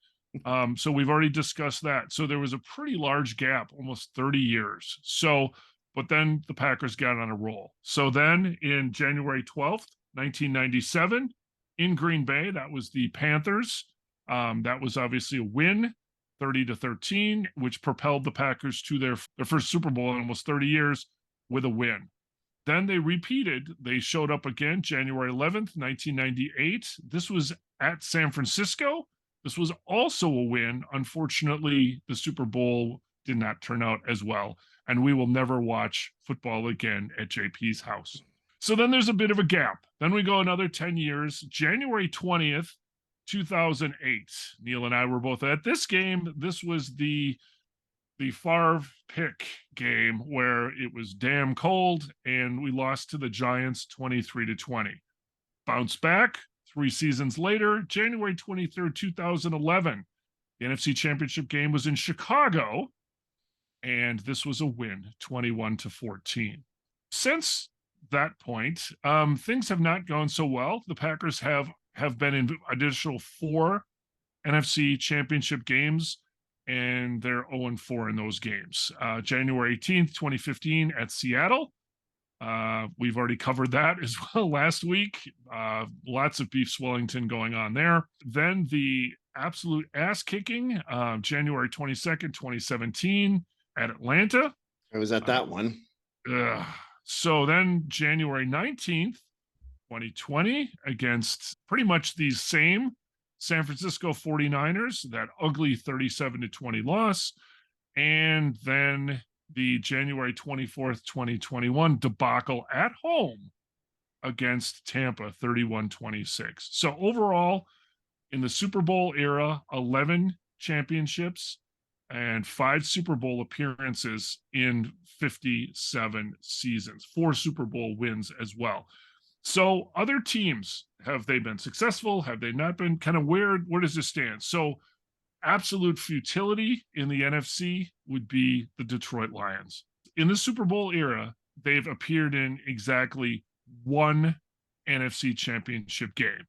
So we've already discussed that. So there was a pretty large gap, almost 30 years. So but then the Packers got on a roll. So then in January 12th, 1997, in Green Bay, that was the Panthers. That was obviously a win, 30-13, which propelled the Packers to their first Super Bowl in almost 30 years with a win. Then they repeated. They showed up again January 11th, 1998. This was at San Francisco. This was also a win. Unfortunately, the Super Bowl did not turn out as well, and we will never watch football again at JP's house. So then there's a bit of a gap. Then we go another 10 years, January 20th, 2008. Neil and I were both at this game. This was the Favre pick game where it was damn cold and we lost to the Giants 23-20. Bounced back 3 seasons later, January 23rd, 2011. The NFC Championship game was in Chicago, and this was a win, 21-14. Since that point, things have not gone so well. The Packers have been in additional 4 NFC Championship games, and they're 0-4 in those games. January 18th, 2015 at Seattle. We've already covered that as well last week. Lots of beef Swellington going on there. Then the absolute ass kicking, January 22nd, 2017 at Atlanta. I was at that one. So then January 19th, 2020 against pretty much these same San Francisco 49ers, that ugly 37-20 loss. And then the January 24th, 2021 debacle at home against Tampa, 31-26. So overall, in the Super Bowl era, 11 championships and 5 Super Bowl appearances in 57 seasons, 4 Super Bowl wins as well. So other teams, have they been successful? Have they not been? Kind of where does this stand? So absolute futility in the NFC would be the Detroit Lions. In the Super Bowl era, they've appeared in exactly 1 NFC Championship game,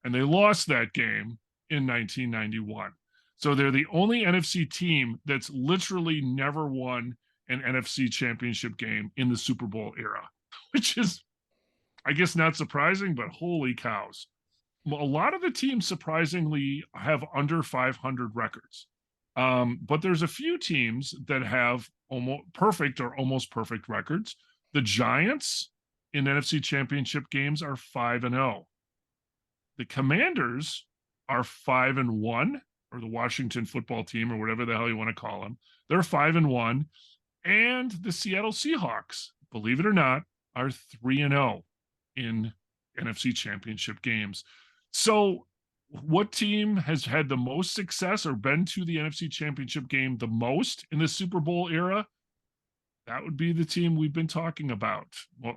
and they lost that game in 1991. So they're the only NFC team that's literally never won an NFC Championship game in the Super Bowl era, which is, I guess, not surprising, but holy cows. A lot of the teams surprisingly have under 500 records. But there's a few teams that have almost perfect or almost perfect records. The Giants in NFC Championship games are 5-0. The Commanders are 5-1, or the Washington football team, or whatever the hell you want to call them. They're 5-1. And the Seattle Seahawks, believe it or not, are 3-0 in NFC Championship games. So what team has had the most success or been to the NFC Championship game the most in the Super Bowl era? That would be the team we've been talking about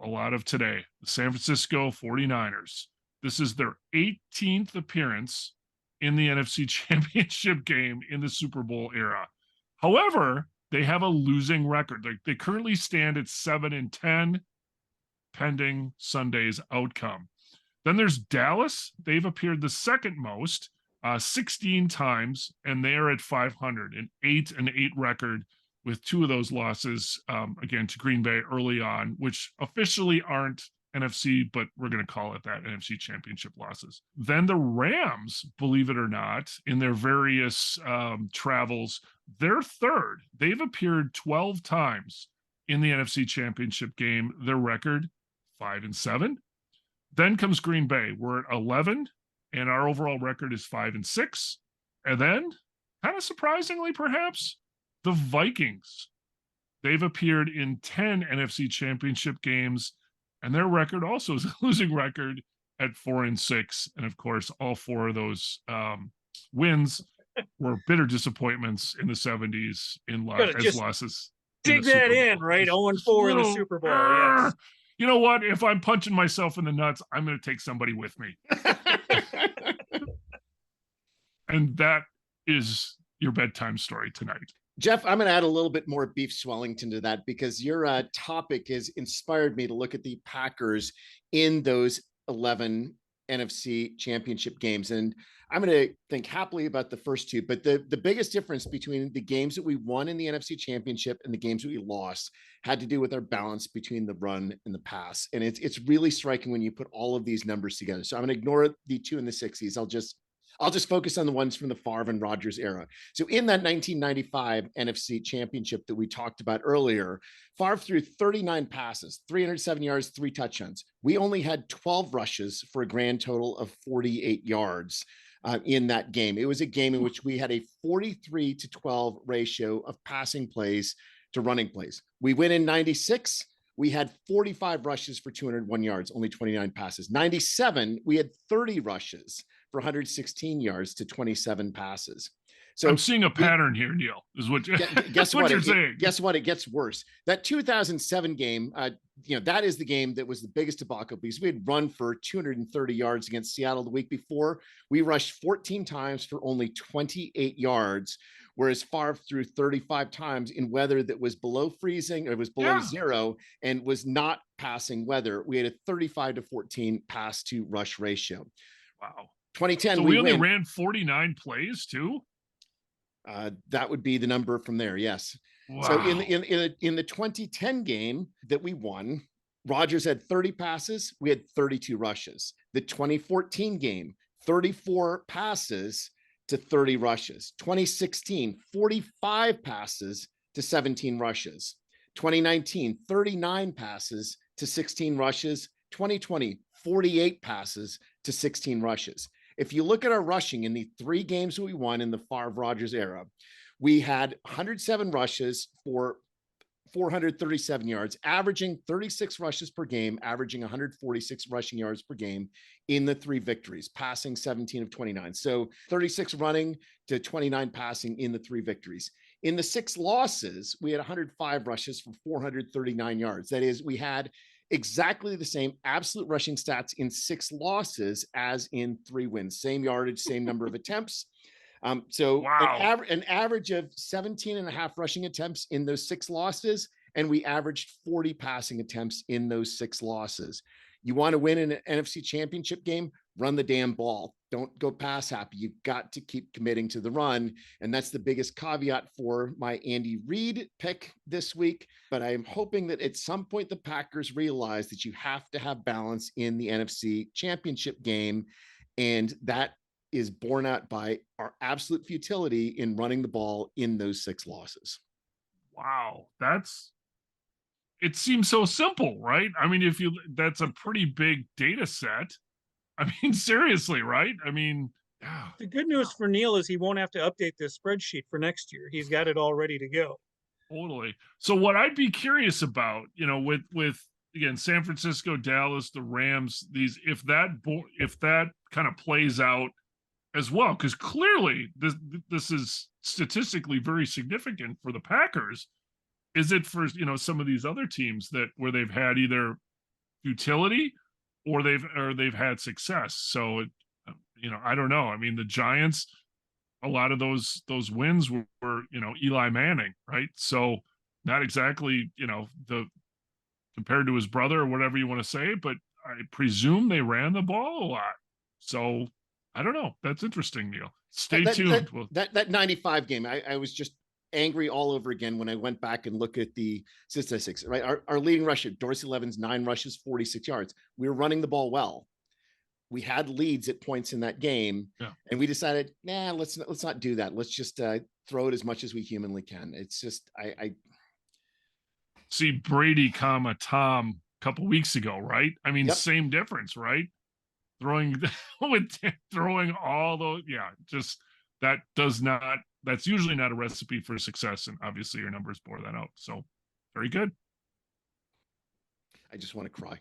a lot of today, the San Francisco 49ers. This is their 18th appearance in the NFC Championship game in the Super Bowl era. However, they have a losing record. They currently stand at 7-10, pending Sunday's outcome. Then there's Dallas. They've appeared the second most, 16 times, and they're at 500, an 8-8 record, with 2 of those losses, again, to Green Bay early on, which officially aren't NFC, but we're going to call it that, NFC Championship losses. Then the Rams, believe it or not, in their various travels, they're third. They've appeared 12 times in the NFC Championship game. Their record, 5-7. Then comes Green Bay. We're at 11, and our overall record is 5-6. And then, kind of surprisingly, perhaps, the Vikings. They've appeared in 10 NFC Championship games, and their record also is a losing record at 4-6. And of course, all 4 of those wins were bitter disappointments in the 70s as losses. Dig that in, right? 0-4 in the Super Bowl. Yes. You know what? If I'm punching myself in the nuts, I'm going to take somebody with me. And that is your bedtime story tonight. Jeff, I'm going to add a little bit more beef Swellington to that, because your topic has inspired me to look at the Packers in those 11 NFC Championship games. And I'm going to think happily about the first two, but the biggest difference between the games that we won in the NFC Championship and the games that we lost had to do with our balance between the run and the pass. And it's really striking when you put all of these numbers together. So I'm going to ignore the 2 in the 60s. I'll just focus on the ones from the Favre and Rodgers era. So in that 1995 NFC Championship that we talked about earlier, Favre threw 39 passes, 307 yards, 3 touchdowns. We only had 12 rushes for a grand total of 48 yards in that game. It was a game in which we had a 43-12 ratio of passing plays to running plays. We win in 96. We had 45 rushes for 201 yards, only 29 passes. 97, we had 30 rushes for 116 yards to 27 passes. So I'm seeing a pattern here, Neil, is what guess what you're saying. Guess what? It gets worse. That 2007 game, that is the game that was the biggest debacle because we had run for 230 yards against Seattle the week before. We rushed 14 times for only 28 yards, whereas Favre threw 35 times in weather that was below freezing, or it was below zero, and was not passing weather. We had a 35-14 pass to rush ratio. Wow. 2010, so we only ran 49 plays too. That would be the number from there. Yes. Wow. So in the 2010 game that we won, Rodgers had 30 passes. We had 32 rushes. The 2014 game, 34 passes to 30 rushes. 2016, 45 passes to 17 rushes. 2019, 39 passes to 16 rushes. 2020, 48 passes to 16 rushes. If you look at our rushing in the 3 games we won in the Favre-Rodgers era, we had 107 rushes for 437 yards, averaging 36 rushes per game, averaging 146 rushing yards per game in the 3 victories, passing 17 of 29. So 36 running to 29 passing in the 3 victories. In the 6 losses, we had 105 rushes for 439 yards. That is, we had exactly the same absolute rushing stats in 6 losses as in 3 wins, same yardage, same number of attempts. So wow. an average of 17 and a half rushing attempts in those 6 losses. And we averaged 40 passing attempts in those 6 losses. You want to win an NFC Championship game, run the damn ball. Don't go pass happy. You've got to keep committing to the run. And that's the biggest caveat for my Andy Reid pick this week. But I am hoping that at some point the Packers realize that you have to have balance in the NFC Championship game. And that is borne out by our absolute futility in running the ball in those 6 losses. Wow. It seems so simple, right? I mean, that's a pretty big data set. I mean, seriously, right? I mean, yeah. The good news for Neil is he won't have to update this spreadsheet for next year. He's got it all ready to go. Totally. So what I'd be curious about, with again, San Francisco, Dallas, the Rams, if that kind of plays out as well, because clearly this is statistically very significant for the Packers. Is it for some of these other teams where they've had either futility or they've had success? So I don't know. I mean, the Giants, a lot of those wins were Eli Manning, right? So not exactly compared to his brother or whatever you want to say, but I presume they ran the ball a lot. So I don't know. That's interesting, Neil. Stay tuned. That 95 game, I was just angry all over again when I went back and looked at the statistics, right? Our leading rusher, Dorsey Levens, 9 rushes, 46 yards. We were running the ball well. We had leads at points in that game, and we decided, let's not do that. Let's just throw it as much as we humanly can. It's just, I see Brady, Tom a couple weeks ago, right? I mean, Same difference, right? Throwing all those, just that's usually not a recipe for success. And obviously your numbers bore that out. So very good. I just want to cry.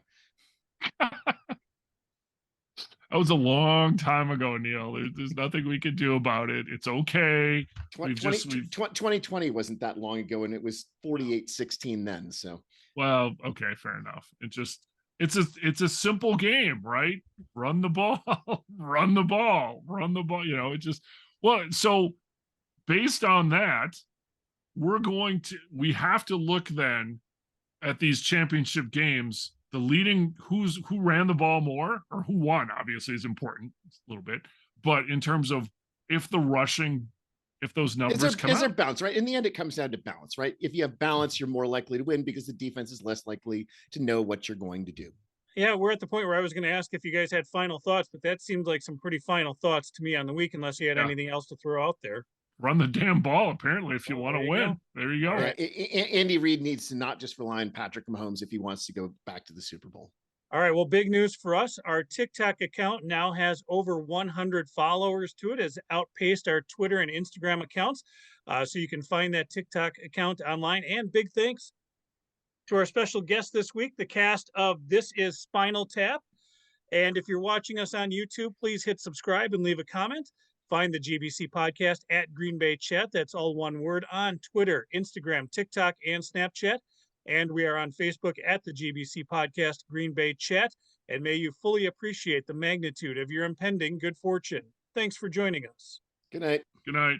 That was a long time ago, Neil. There's nothing we could do about it. It's okay. 2020 wasn't that long ago, and it was 48-16 then. So, well, okay, fair enough. It's a simple game, right? Run the ball, run the ball. So based on that, we have to look then at these championship games the leading who ran the ball more or who won obviously is important a little bit, but in terms of if those numbers come is there out. balance, right? In the end, it comes down to balance, right? If you have balance, you're more likely to win because the defense is less likely to know what you're going to do. Yeah, we're at the point where I was going to ask if you guys had final thoughts, but that seemed like some pretty final thoughts to me on the week, unless you had anything else to throw out there. Run the damn ball, apparently, if you want to win. There you go. Andy Reid needs to not just rely on Patrick Mahomes if he wants to go back to the Super Bowl. All right. Well, big news for us. Our TikTok account now has over 100 followers to it, has outpaced our Twitter and Instagram accounts. So you can find that TikTok account online. And big thanks to our special guest this week, the cast of This Is Spinal Tap. And if you're watching us on YouTube, please hit subscribe and leave a comment. Find the GBC podcast at Green Bay Chat. That's all one word on Twitter, Instagram, TikTok, and Snapchat. And we are on Facebook at the GBC podcast, Green Bay Chat. And may you fully appreciate the magnitude of your impending good fortune. Thanks for joining us. Good night. Good night.